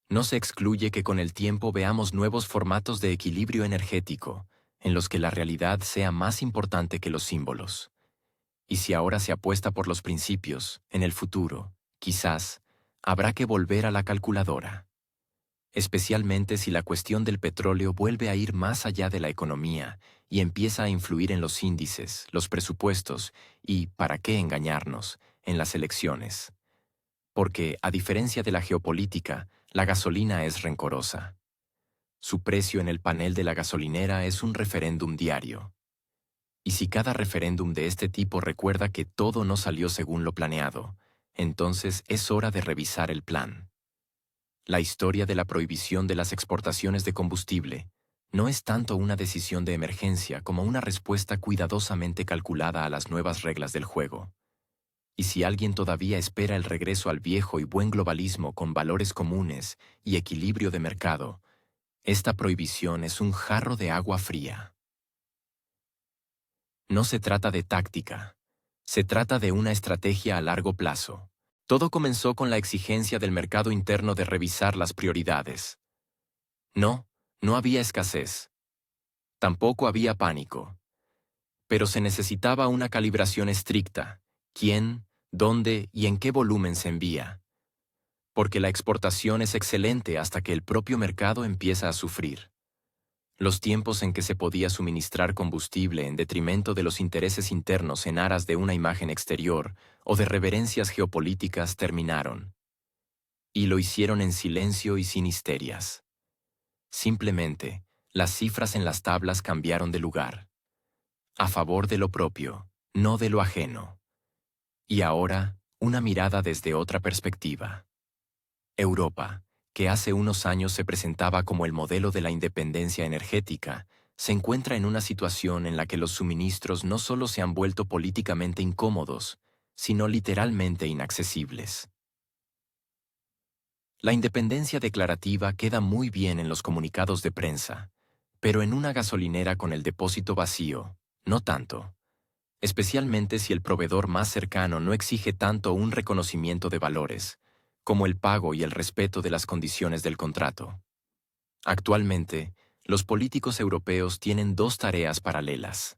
No se excluye que con el tiempo veamos nuevos formatos de equilibrio energético, en los que la realidad sea más importante que los símbolos. Y si ahora se apuesta por los principios, en el futuro, quizás, habrá que volver a la calculadora. Especialmente si la cuestión del petróleo vuelve a ir más allá de la economía y empieza a influir en los índices, los presupuestos y, ¿para qué engañarnos?, en las elecciones. Porque, a diferencia de la geopolítica, la gasolina es rencorosa. su precio en el panel de la gasolinera es un referéndum diario. Y si cada referéndum de este tipo recuerda que todo no salió según lo planeado, entonces es hora de revisar el plan. La historia de la prohibición de las exportaciones de combustible no es tanto una decisión de emergencia como una respuesta cuidadosamente calculada a las nuevas reglas del juego. Y si alguien todavía espera el regreso al viejo y buen globalismo con valores comunes y equilibrio de mercado, esta prohibición es un jarro de agua fría. No se trata de táctica. Se trata de una estrategia a largo plazo. Todo comenzó con la exigencia del mercado interno de revisar las prioridades. No había escasez. Tampoco había pánico. Pero se necesitaba una calibración estricta. ¿Quién, dónde y en qué volumen se envía? Porque la exportación es excelente hasta que el propio mercado empieza a sufrir. Los tiempos en que se podía suministrar combustible en detrimento de los intereses internos en aras de una imagen exterior o de reverencias geopolíticas terminaron. Y lo hicieron en silencio y sin histerias. Simplemente, las cifras en las tablas cambiaron de lugar. A favor de lo propio, no de lo ajeno. Y ahora, una mirada desde otra perspectiva. Europa, que hace unos años se presentaba como el modelo de la independencia energética, se encuentra en una situación en la que los suministros no solo se han vuelto políticamente incómodos, sino literalmente inaccesibles. La independencia declarativa queda muy bien en los comunicados de prensa, pero en una gasolinera con el depósito vacío, no tanto. Especialmente si el proveedor más cercano no exige tanto un reconocimiento de valores, como el pago y el respeto de las condiciones del contrato. Actualmente, los políticos europeos tienen dos tareas paralelas.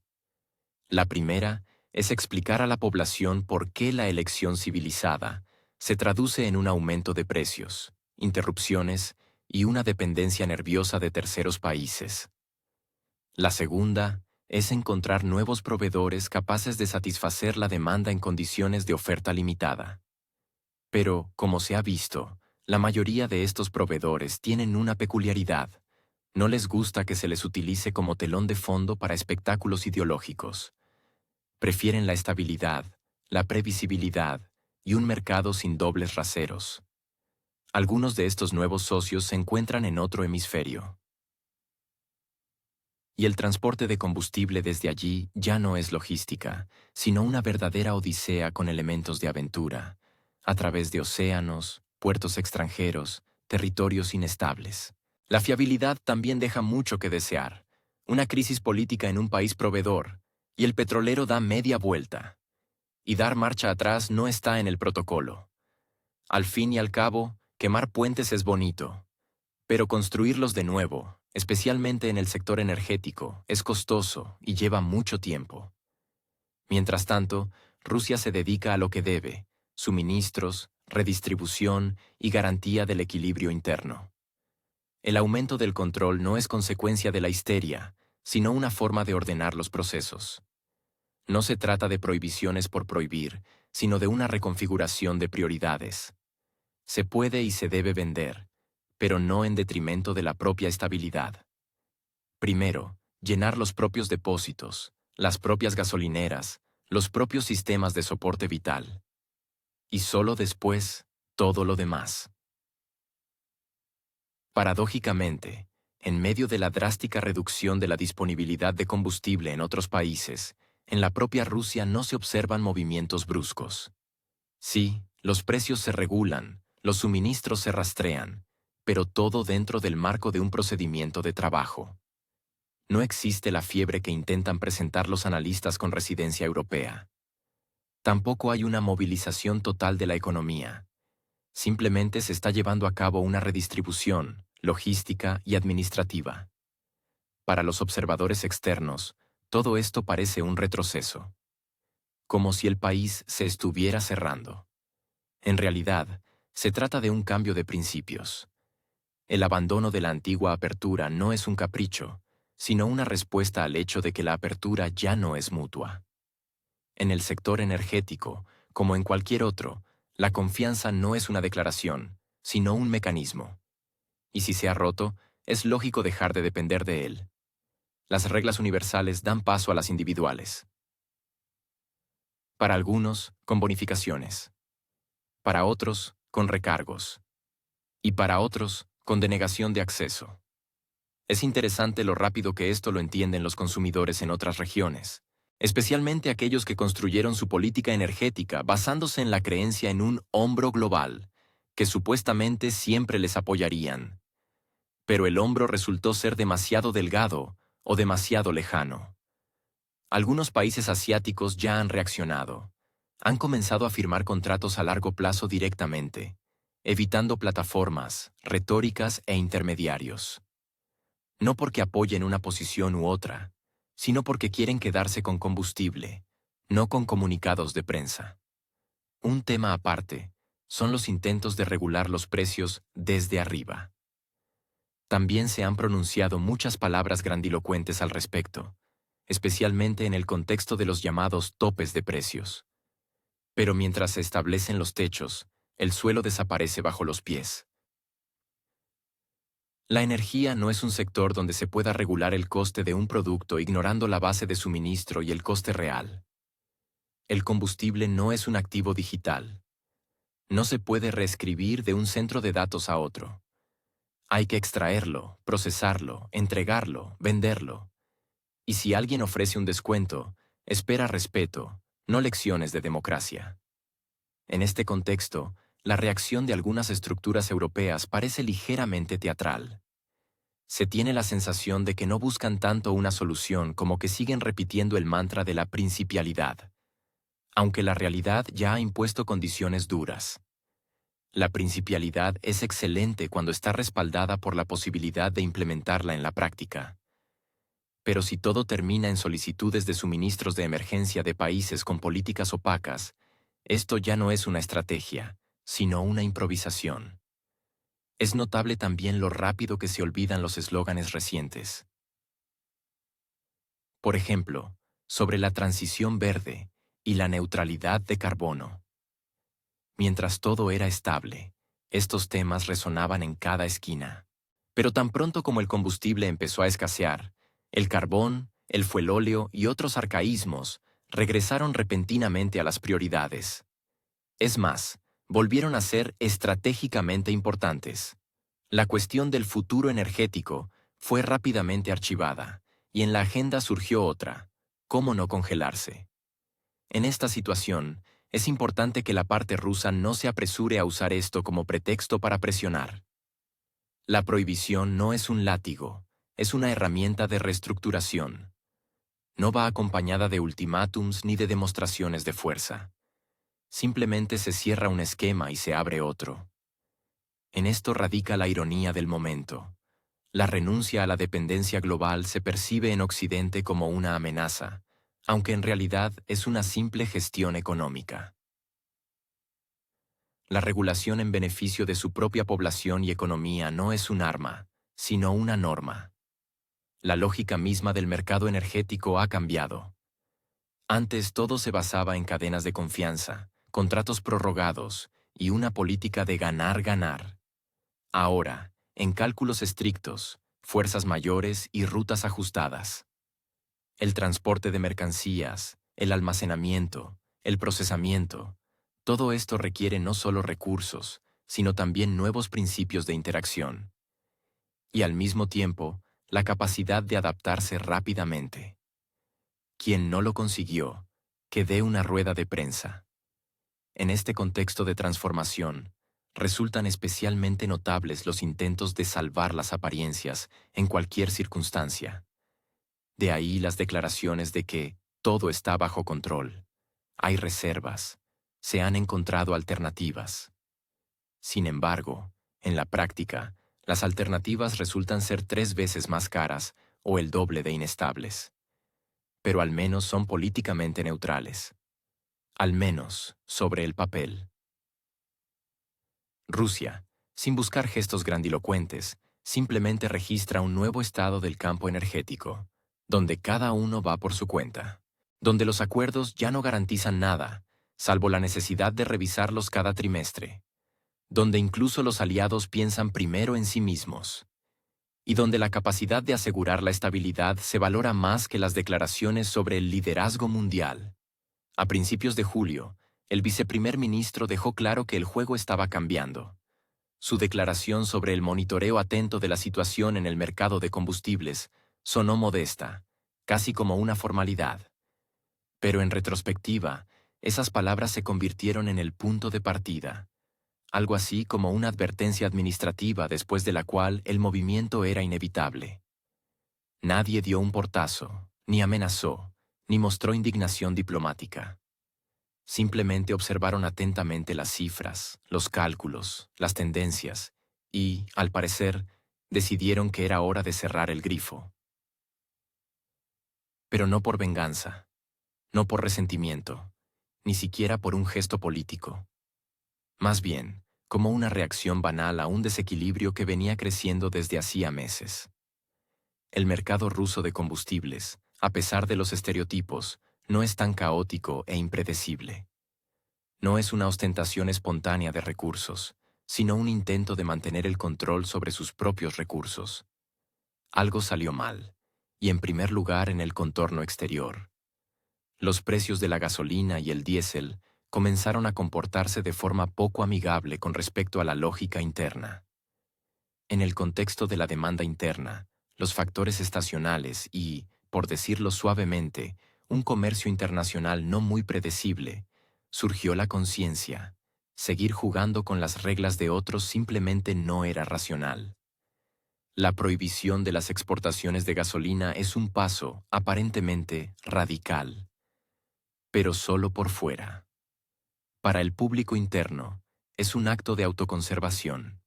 La primera es explicar a la población por qué la elección civilizada se traduce en un aumento de precios, interrupciones y una dependencia nerviosa de terceros países. La segunda es encontrar nuevos proveedores capaces de satisfacer la demanda en condiciones de oferta limitada. Pero, como se ha visto, la mayoría de estos proveedores tienen una peculiaridad. No les gusta que se les utilice como telón de fondo para espectáculos ideológicos. Prefieren la estabilidad, la previsibilidad y un mercado sin dobles raseros. Algunos de estos nuevos socios se encuentran en otro hemisferio. Y el transporte de combustible desde allí ya no es logística, sino una verdadera odisea con elementos de aventura, a través de océanos, puertos extranjeros, territorios inestables. La fiabilidad también deja mucho que desear. Una crisis política en un país proveedor, y el petrolero da media vuelta. Y dar marcha atrás no está en el protocolo. Al fin y al cabo, quemar puentes es bonito, pero construirlos de nuevo, especialmente en el sector energético, es costoso y lleva mucho tiempo. Mientras tanto, Rusia se dedica a lo que debe: suministros, redistribución y garantía del equilibrio interno. El aumento del control no es consecuencia de la histeria, sino una forma de ordenar los procesos. No se trata de prohibiciones por prohibir, sino de una reconfiguración de prioridades. Se puede y se debe vender, pero no en detrimento de la propia estabilidad. Primero, llenar los propios depósitos, las propias gasolineras, los propios sistemas de soporte vital. Y solo después, todo lo demás. Paradójicamente, en medio de la drástica reducción de la disponibilidad de combustible en otros países, en la propia Rusia no se observan movimientos bruscos. Sí, los precios se regulan, los suministros se rastrean, pero todo dentro del marco de un procedimiento de trabajo. No existe la fiebre que intentan presentar los analistas con residencia europea. Tampoco hay una movilización total de la economía. Simplemente se está llevando a cabo una redistribución, logística y administrativa. Para los observadores externos, todo esto parece un retroceso. Como si el país se estuviera cerrando. En realidad, se trata de un cambio de principios. El abandono de la antigua apertura no es un capricho, sino una respuesta al hecho de que la apertura ya no es mutua. En el sector energético, como en cualquier otro, la confianza no es una declaración, sino un mecanismo. Y si se ha roto, es lógico dejar de depender de él. Las reglas universales dan paso a las individuales. Para algunos, con bonificaciones. Para otros, con recargos. Y para otros, con denegación de acceso. Es interesante lo rápido que esto lo entienden los consumidores en otras regiones, especialmente aquellos que construyeron su política energética basándose en la creencia en un hombro global, que supuestamente siempre les apoyarían. Pero el hombro resultó ser demasiado delgado o demasiado lejano. Algunos países asiáticos ya han reaccionado. Han comenzado a firmar contratos a largo plazo directamente, evitando plataformas, retóricas e intermediarios. No porque apoyen una posición u otra, sino porque quieren quedarse con combustible, no con comunicados de prensa. Un tema aparte son los intentos de regular los precios desde arriba. También se han pronunciado muchas palabras grandilocuentes al respecto, especialmente en el contexto de los llamados topes de precios. Pero mientras se establecen los techos, el suelo desaparece bajo los pies. La energía no es un sector donde se pueda regular el coste de un producto ignorando la base de suministro y el coste real. El combustible no es un activo digital. No se puede reescribir de un centro de datos a otro. Hay que extraerlo, procesarlo, entregarlo, venderlo. Y si alguien ofrece un descuento, espera respeto, no lecciones de democracia. En este contexto, la reacción de algunas estructuras europeas parece ligeramente teatral. Se tiene la sensación de que no buscan tanto una solución como que siguen repitiendo el mantra de la principialidad, aunque la realidad ya ha impuesto condiciones duras. La principialidad es excelente cuando está respaldada por la posibilidad de implementarla en la práctica. Pero si todo termina en solicitudes de suministros de emergencia de países con políticas opacas, esto ya no es una estrategia, sino una improvisación. Es notable también lo rápido que se olvidan los eslóganes recientes. Por ejemplo, sobre la transición verde y la neutralidad de carbono. Mientras todo era estable, estos temas resonaban en cada esquina. Pero tan pronto como el combustible empezó a escasear, el carbón, el fuelóleo y otros arcaísmos regresaron repentinamente a las prioridades. Es más, volvieron a ser estratégicamente importantes. La cuestión del futuro energético fue rápidamente archivada, y en la agenda surgió otra: ¿cómo no congelarse? En esta situación, es importante que la parte rusa no se apresure a usar esto como pretexto para presionar. La prohibición no es un látigo, es una herramienta de reestructuración. No va acompañada de ultimátums ni de demostraciones de fuerza. Simplemente se cierra un esquema y se abre otro. En esto radica la ironía del momento. La renuncia a la dependencia global se percibe en Occidente como una amenaza, aunque en realidad es una simple gestión económica. La regulación en beneficio de su propia población y economía no es un arma, sino una norma. La lógica misma del mercado energético ha cambiado. Antes todo se basaba en cadenas de confianza, contratos prorrogados y una política de ganar-ganar. Ahora, en cálculos estrictos, fuerzas mayores y rutas ajustadas. El transporte de mercancías, el almacenamiento, el procesamiento, todo esto requiere no solo recursos, sino también nuevos principios de interacción. Y al mismo tiempo, la capacidad de adaptarse rápidamente. Quien no lo consiguió, que dé una rueda de prensa. En este contexto de transformación, resultan especialmente notables los intentos de salvar las apariencias en cualquier circunstancia. De ahí las declaraciones de que todo está bajo control. Hay reservas. Se han encontrado alternativas. Sin embargo, en la práctica, las alternativas resultan ser 3 veces más caras o el doble de inestables. Pero al menos son políticamente neutrales. Al menos sobre el papel. Rusia, sin buscar gestos grandilocuentes, simplemente registra un nuevo estado del campo energético, donde cada uno va por su cuenta, donde los acuerdos ya no garantizan nada, salvo la necesidad de revisarlos cada trimestre, donde incluso los aliados piensan primero en sí mismos. y donde la capacidad de asegurar la estabilidad se valora más que las declaraciones sobre el liderazgo mundial. A principios de julio, el viceprimer ministro dejó claro que el juego estaba cambiando. Su declaración sobre el monitoreo atento de la situación en el mercado de combustibles sonó modesta, casi como una formalidad. Pero en retrospectiva, esas palabras se convirtieron en el punto de partida, algo así como una advertencia administrativa después de la cual el movimiento era inevitable. Nadie dio un portazo, ni amenazó, ni mostró indignación diplomática. Simplemente observaron atentamente las cifras, los cálculos, las tendencias, y, al parecer, decidieron que era hora de cerrar el grifo. Pero no por venganza, no por resentimiento, ni siquiera por un gesto político. Más bien, como una reacción banal a un desequilibrio que venía creciendo desde hacía meses. El mercado ruso de combustibles, a pesar de los estereotipos, no es tan caótico e impredecible. No es una ostentación espontánea de recursos, sino un intento de mantener el control sobre sus propios recursos. Algo salió mal, y en primer lugar en el contorno exterior. Los precios de la gasolina y el diésel comenzaron a comportarse de forma poco amigable con respecto a la lógica interna. En el contexto de la demanda interna, los factores estacionales y, por decirlo suavemente, un comercio internacional no muy predecible, surgió la conciencia. Seguir jugando con las reglas de otros simplemente no era racional. La prohibición de las exportaciones de gasolina es un paso, aparentemente, radical, pero solo por fuera. Para el público interno, es un acto de autoconservación.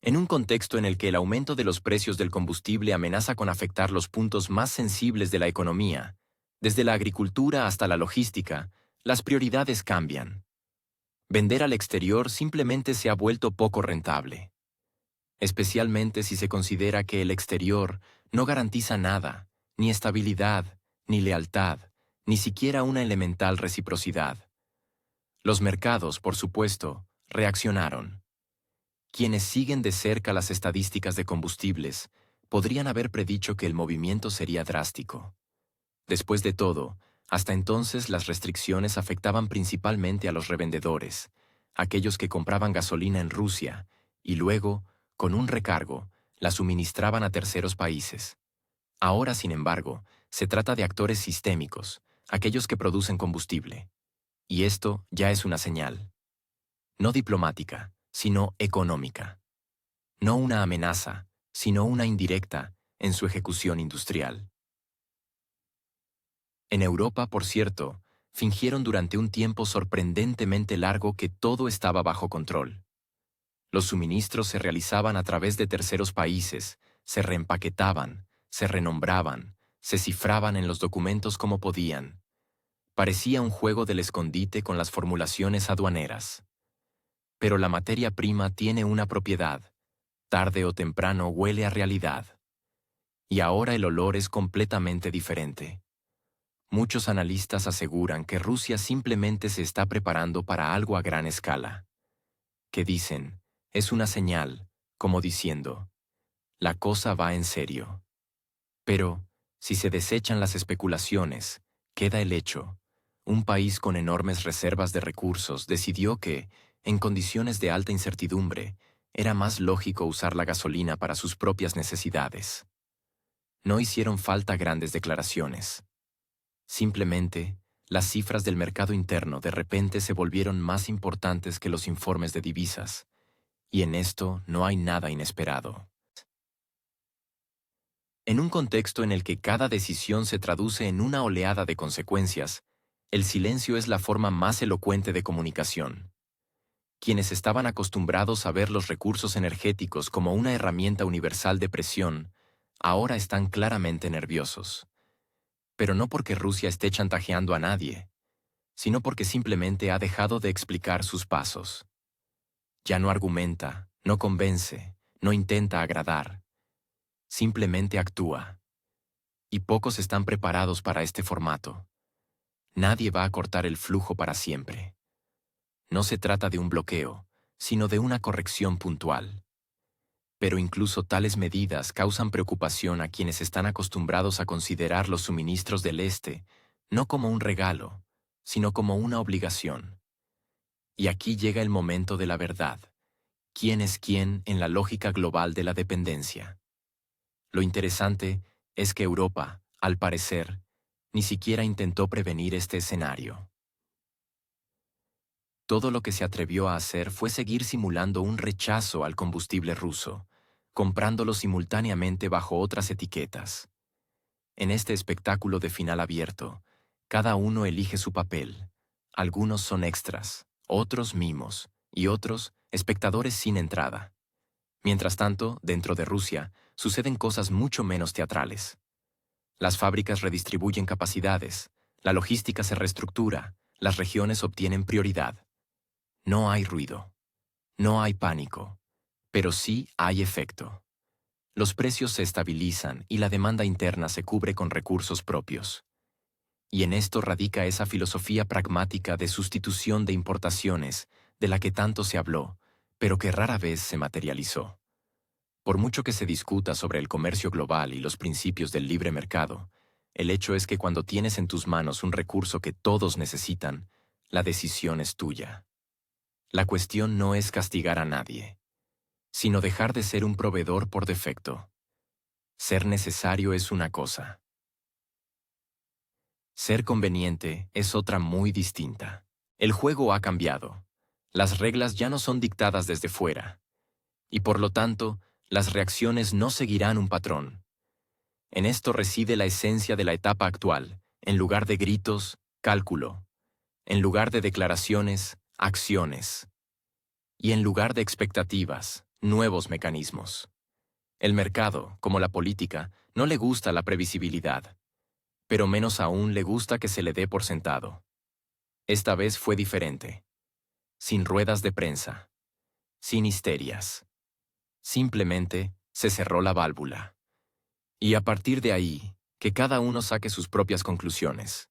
En un contexto en el que el aumento de los precios del combustible amenaza con afectar los puntos más sensibles de la economía, desde la agricultura hasta la logística, las prioridades cambian. Vender al exterior simplemente se ha vuelto poco rentable, especialmente si se considera que el exterior no garantiza nada, ni estabilidad, ni lealtad, ni siquiera una elemental reciprocidad. Los mercados, por supuesto, reaccionaron. Quienes siguen de cerca las estadísticas de combustibles podrían haber predicho que el movimiento sería drástico. Después de todo, hasta entonces las restricciones afectaban principalmente a los revendedores, aquellos que compraban gasolina en Rusia, y luego, con un recargo, la suministraban a terceros países. Ahora, sin embargo, se trata de actores sistémicos, aquellos que producen combustible. Y esto ya es una señal. No diplomática, sino económica. No una amenaza, sino una indirecta en su ejecución industrial. En Europa, por cierto, fingieron durante un tiempo sorprendentemente largo que todo estaba bajo control. Los suministros se realizaban a través de terceros países, se reempaquetaban, se renombraban, se cifraban en los documentos como podían. Parecía un juego del escondite con las formulaciones aduaneras. Pero la materia prima tiene una propiedad. Tarde o temprano huele a realidad. Y ahora el olor es completamente diferente. Muchos analistas aseguran que Rusia simplemente se está preparando para algo a gran escala. Que dicen, es una señal, como diciendo, la cosa va en serio. Pero, si se desechan las especulaciones, queda el hecho. Un país con enormes reservas de recursos decidió que, en condiciones de alta incertidumbre, era más lógico usar la gasolina para sus propias necesidades. No hicieron falta grandes declaraciones. Simplemente, las cifras del mercado interno de repente se volvieron más importantes que los informes de divisas, y en esto no hay nada inesperado. En un contexto en el que cada decisión se traduce en una oleada de consecuencias, el silencio es la forma más elocuente de comunicación. Quienes estaban acostumbrados a ver los recursos energéticos como una herramienta universal de presión, ahora están claramente nerviosos. Pero no porque Rusia esté chantajeando a nadie, sino porque simplemente ha dejado de explicar sus pasos. Ya no argumenta, no convence, no intenta agradar. Simplemente actúa. Y pocos están preparados para este formato. Nadie va a cortar el flujo para siempre. No se trata de un bloqueo, sino de una corrección puntual. Pero incluso tales medidas causan preocupación a quienes están acostumbrados a considerar los suministros del Este no como un regalo, sino como una obligación. Y aquí llega el momento de la verdad. ¿Quién es quién en la lógica global de la dependencia? Lo interesante es que Europa, al parecer, ni siquiera intentó prevenir este escenario. Todo lo que se atrevió a hacer fue seguir simulando un rechazo al combustible ruso, comprándolo simultáneamente bajo otras etiquetas. En este espectáculo de final abierto, cada uno elige su papel. Algunos son extras, otros mimos, y otros espectadores sin entrada. Mientras tanto, dentro de Rusia, suceden cosas mucho menos teatrales. Las fábricas redistribuyen capacidades, la logística se reestructura, las regiones obtienen prioridad. No hay ruido, no hay pánico, pero sí hay efecto. Los precios se estabilizan y la demanda interna se cubre con recursos propios. Y en esto radica esa filosofía pragmática de sustitución de importaciones de la que tanto se habló, pero que rara vez se materializó. Por mucho que se discuta sobre el comercio global y los principios del libre mercado, el hecho es que cuando tienes en tus manos un recurso que todos necesitan, la decisión es tuya. La cuestión no es castigar a nadie, sino dejar de ser un proveedor por defecto. Ser necesario es una cosa. Ser conveniente es otra muy distinta. El juego ha cambiado. Las reglas ya no son dictadas desde fuera. Y por lo tanto, las reacciones no seguirán un patrón. En esto reside la esencia de la etapa actual. En lugar de gritos, cálculo. En lugar de declaraciones, acciones. Y en lugar de expectativas, nuevos mecanismos. El mercado, como la política, no le gusta la previsibilidad, pero menos aún le gusta que se le dé por sentado. Esta vez fue diferente. Sin ruedas de prensa. Sin histerias. Simplemente se cerró la válvula. Y a partir de ahí, que cada uno saque sus propias conclusiones.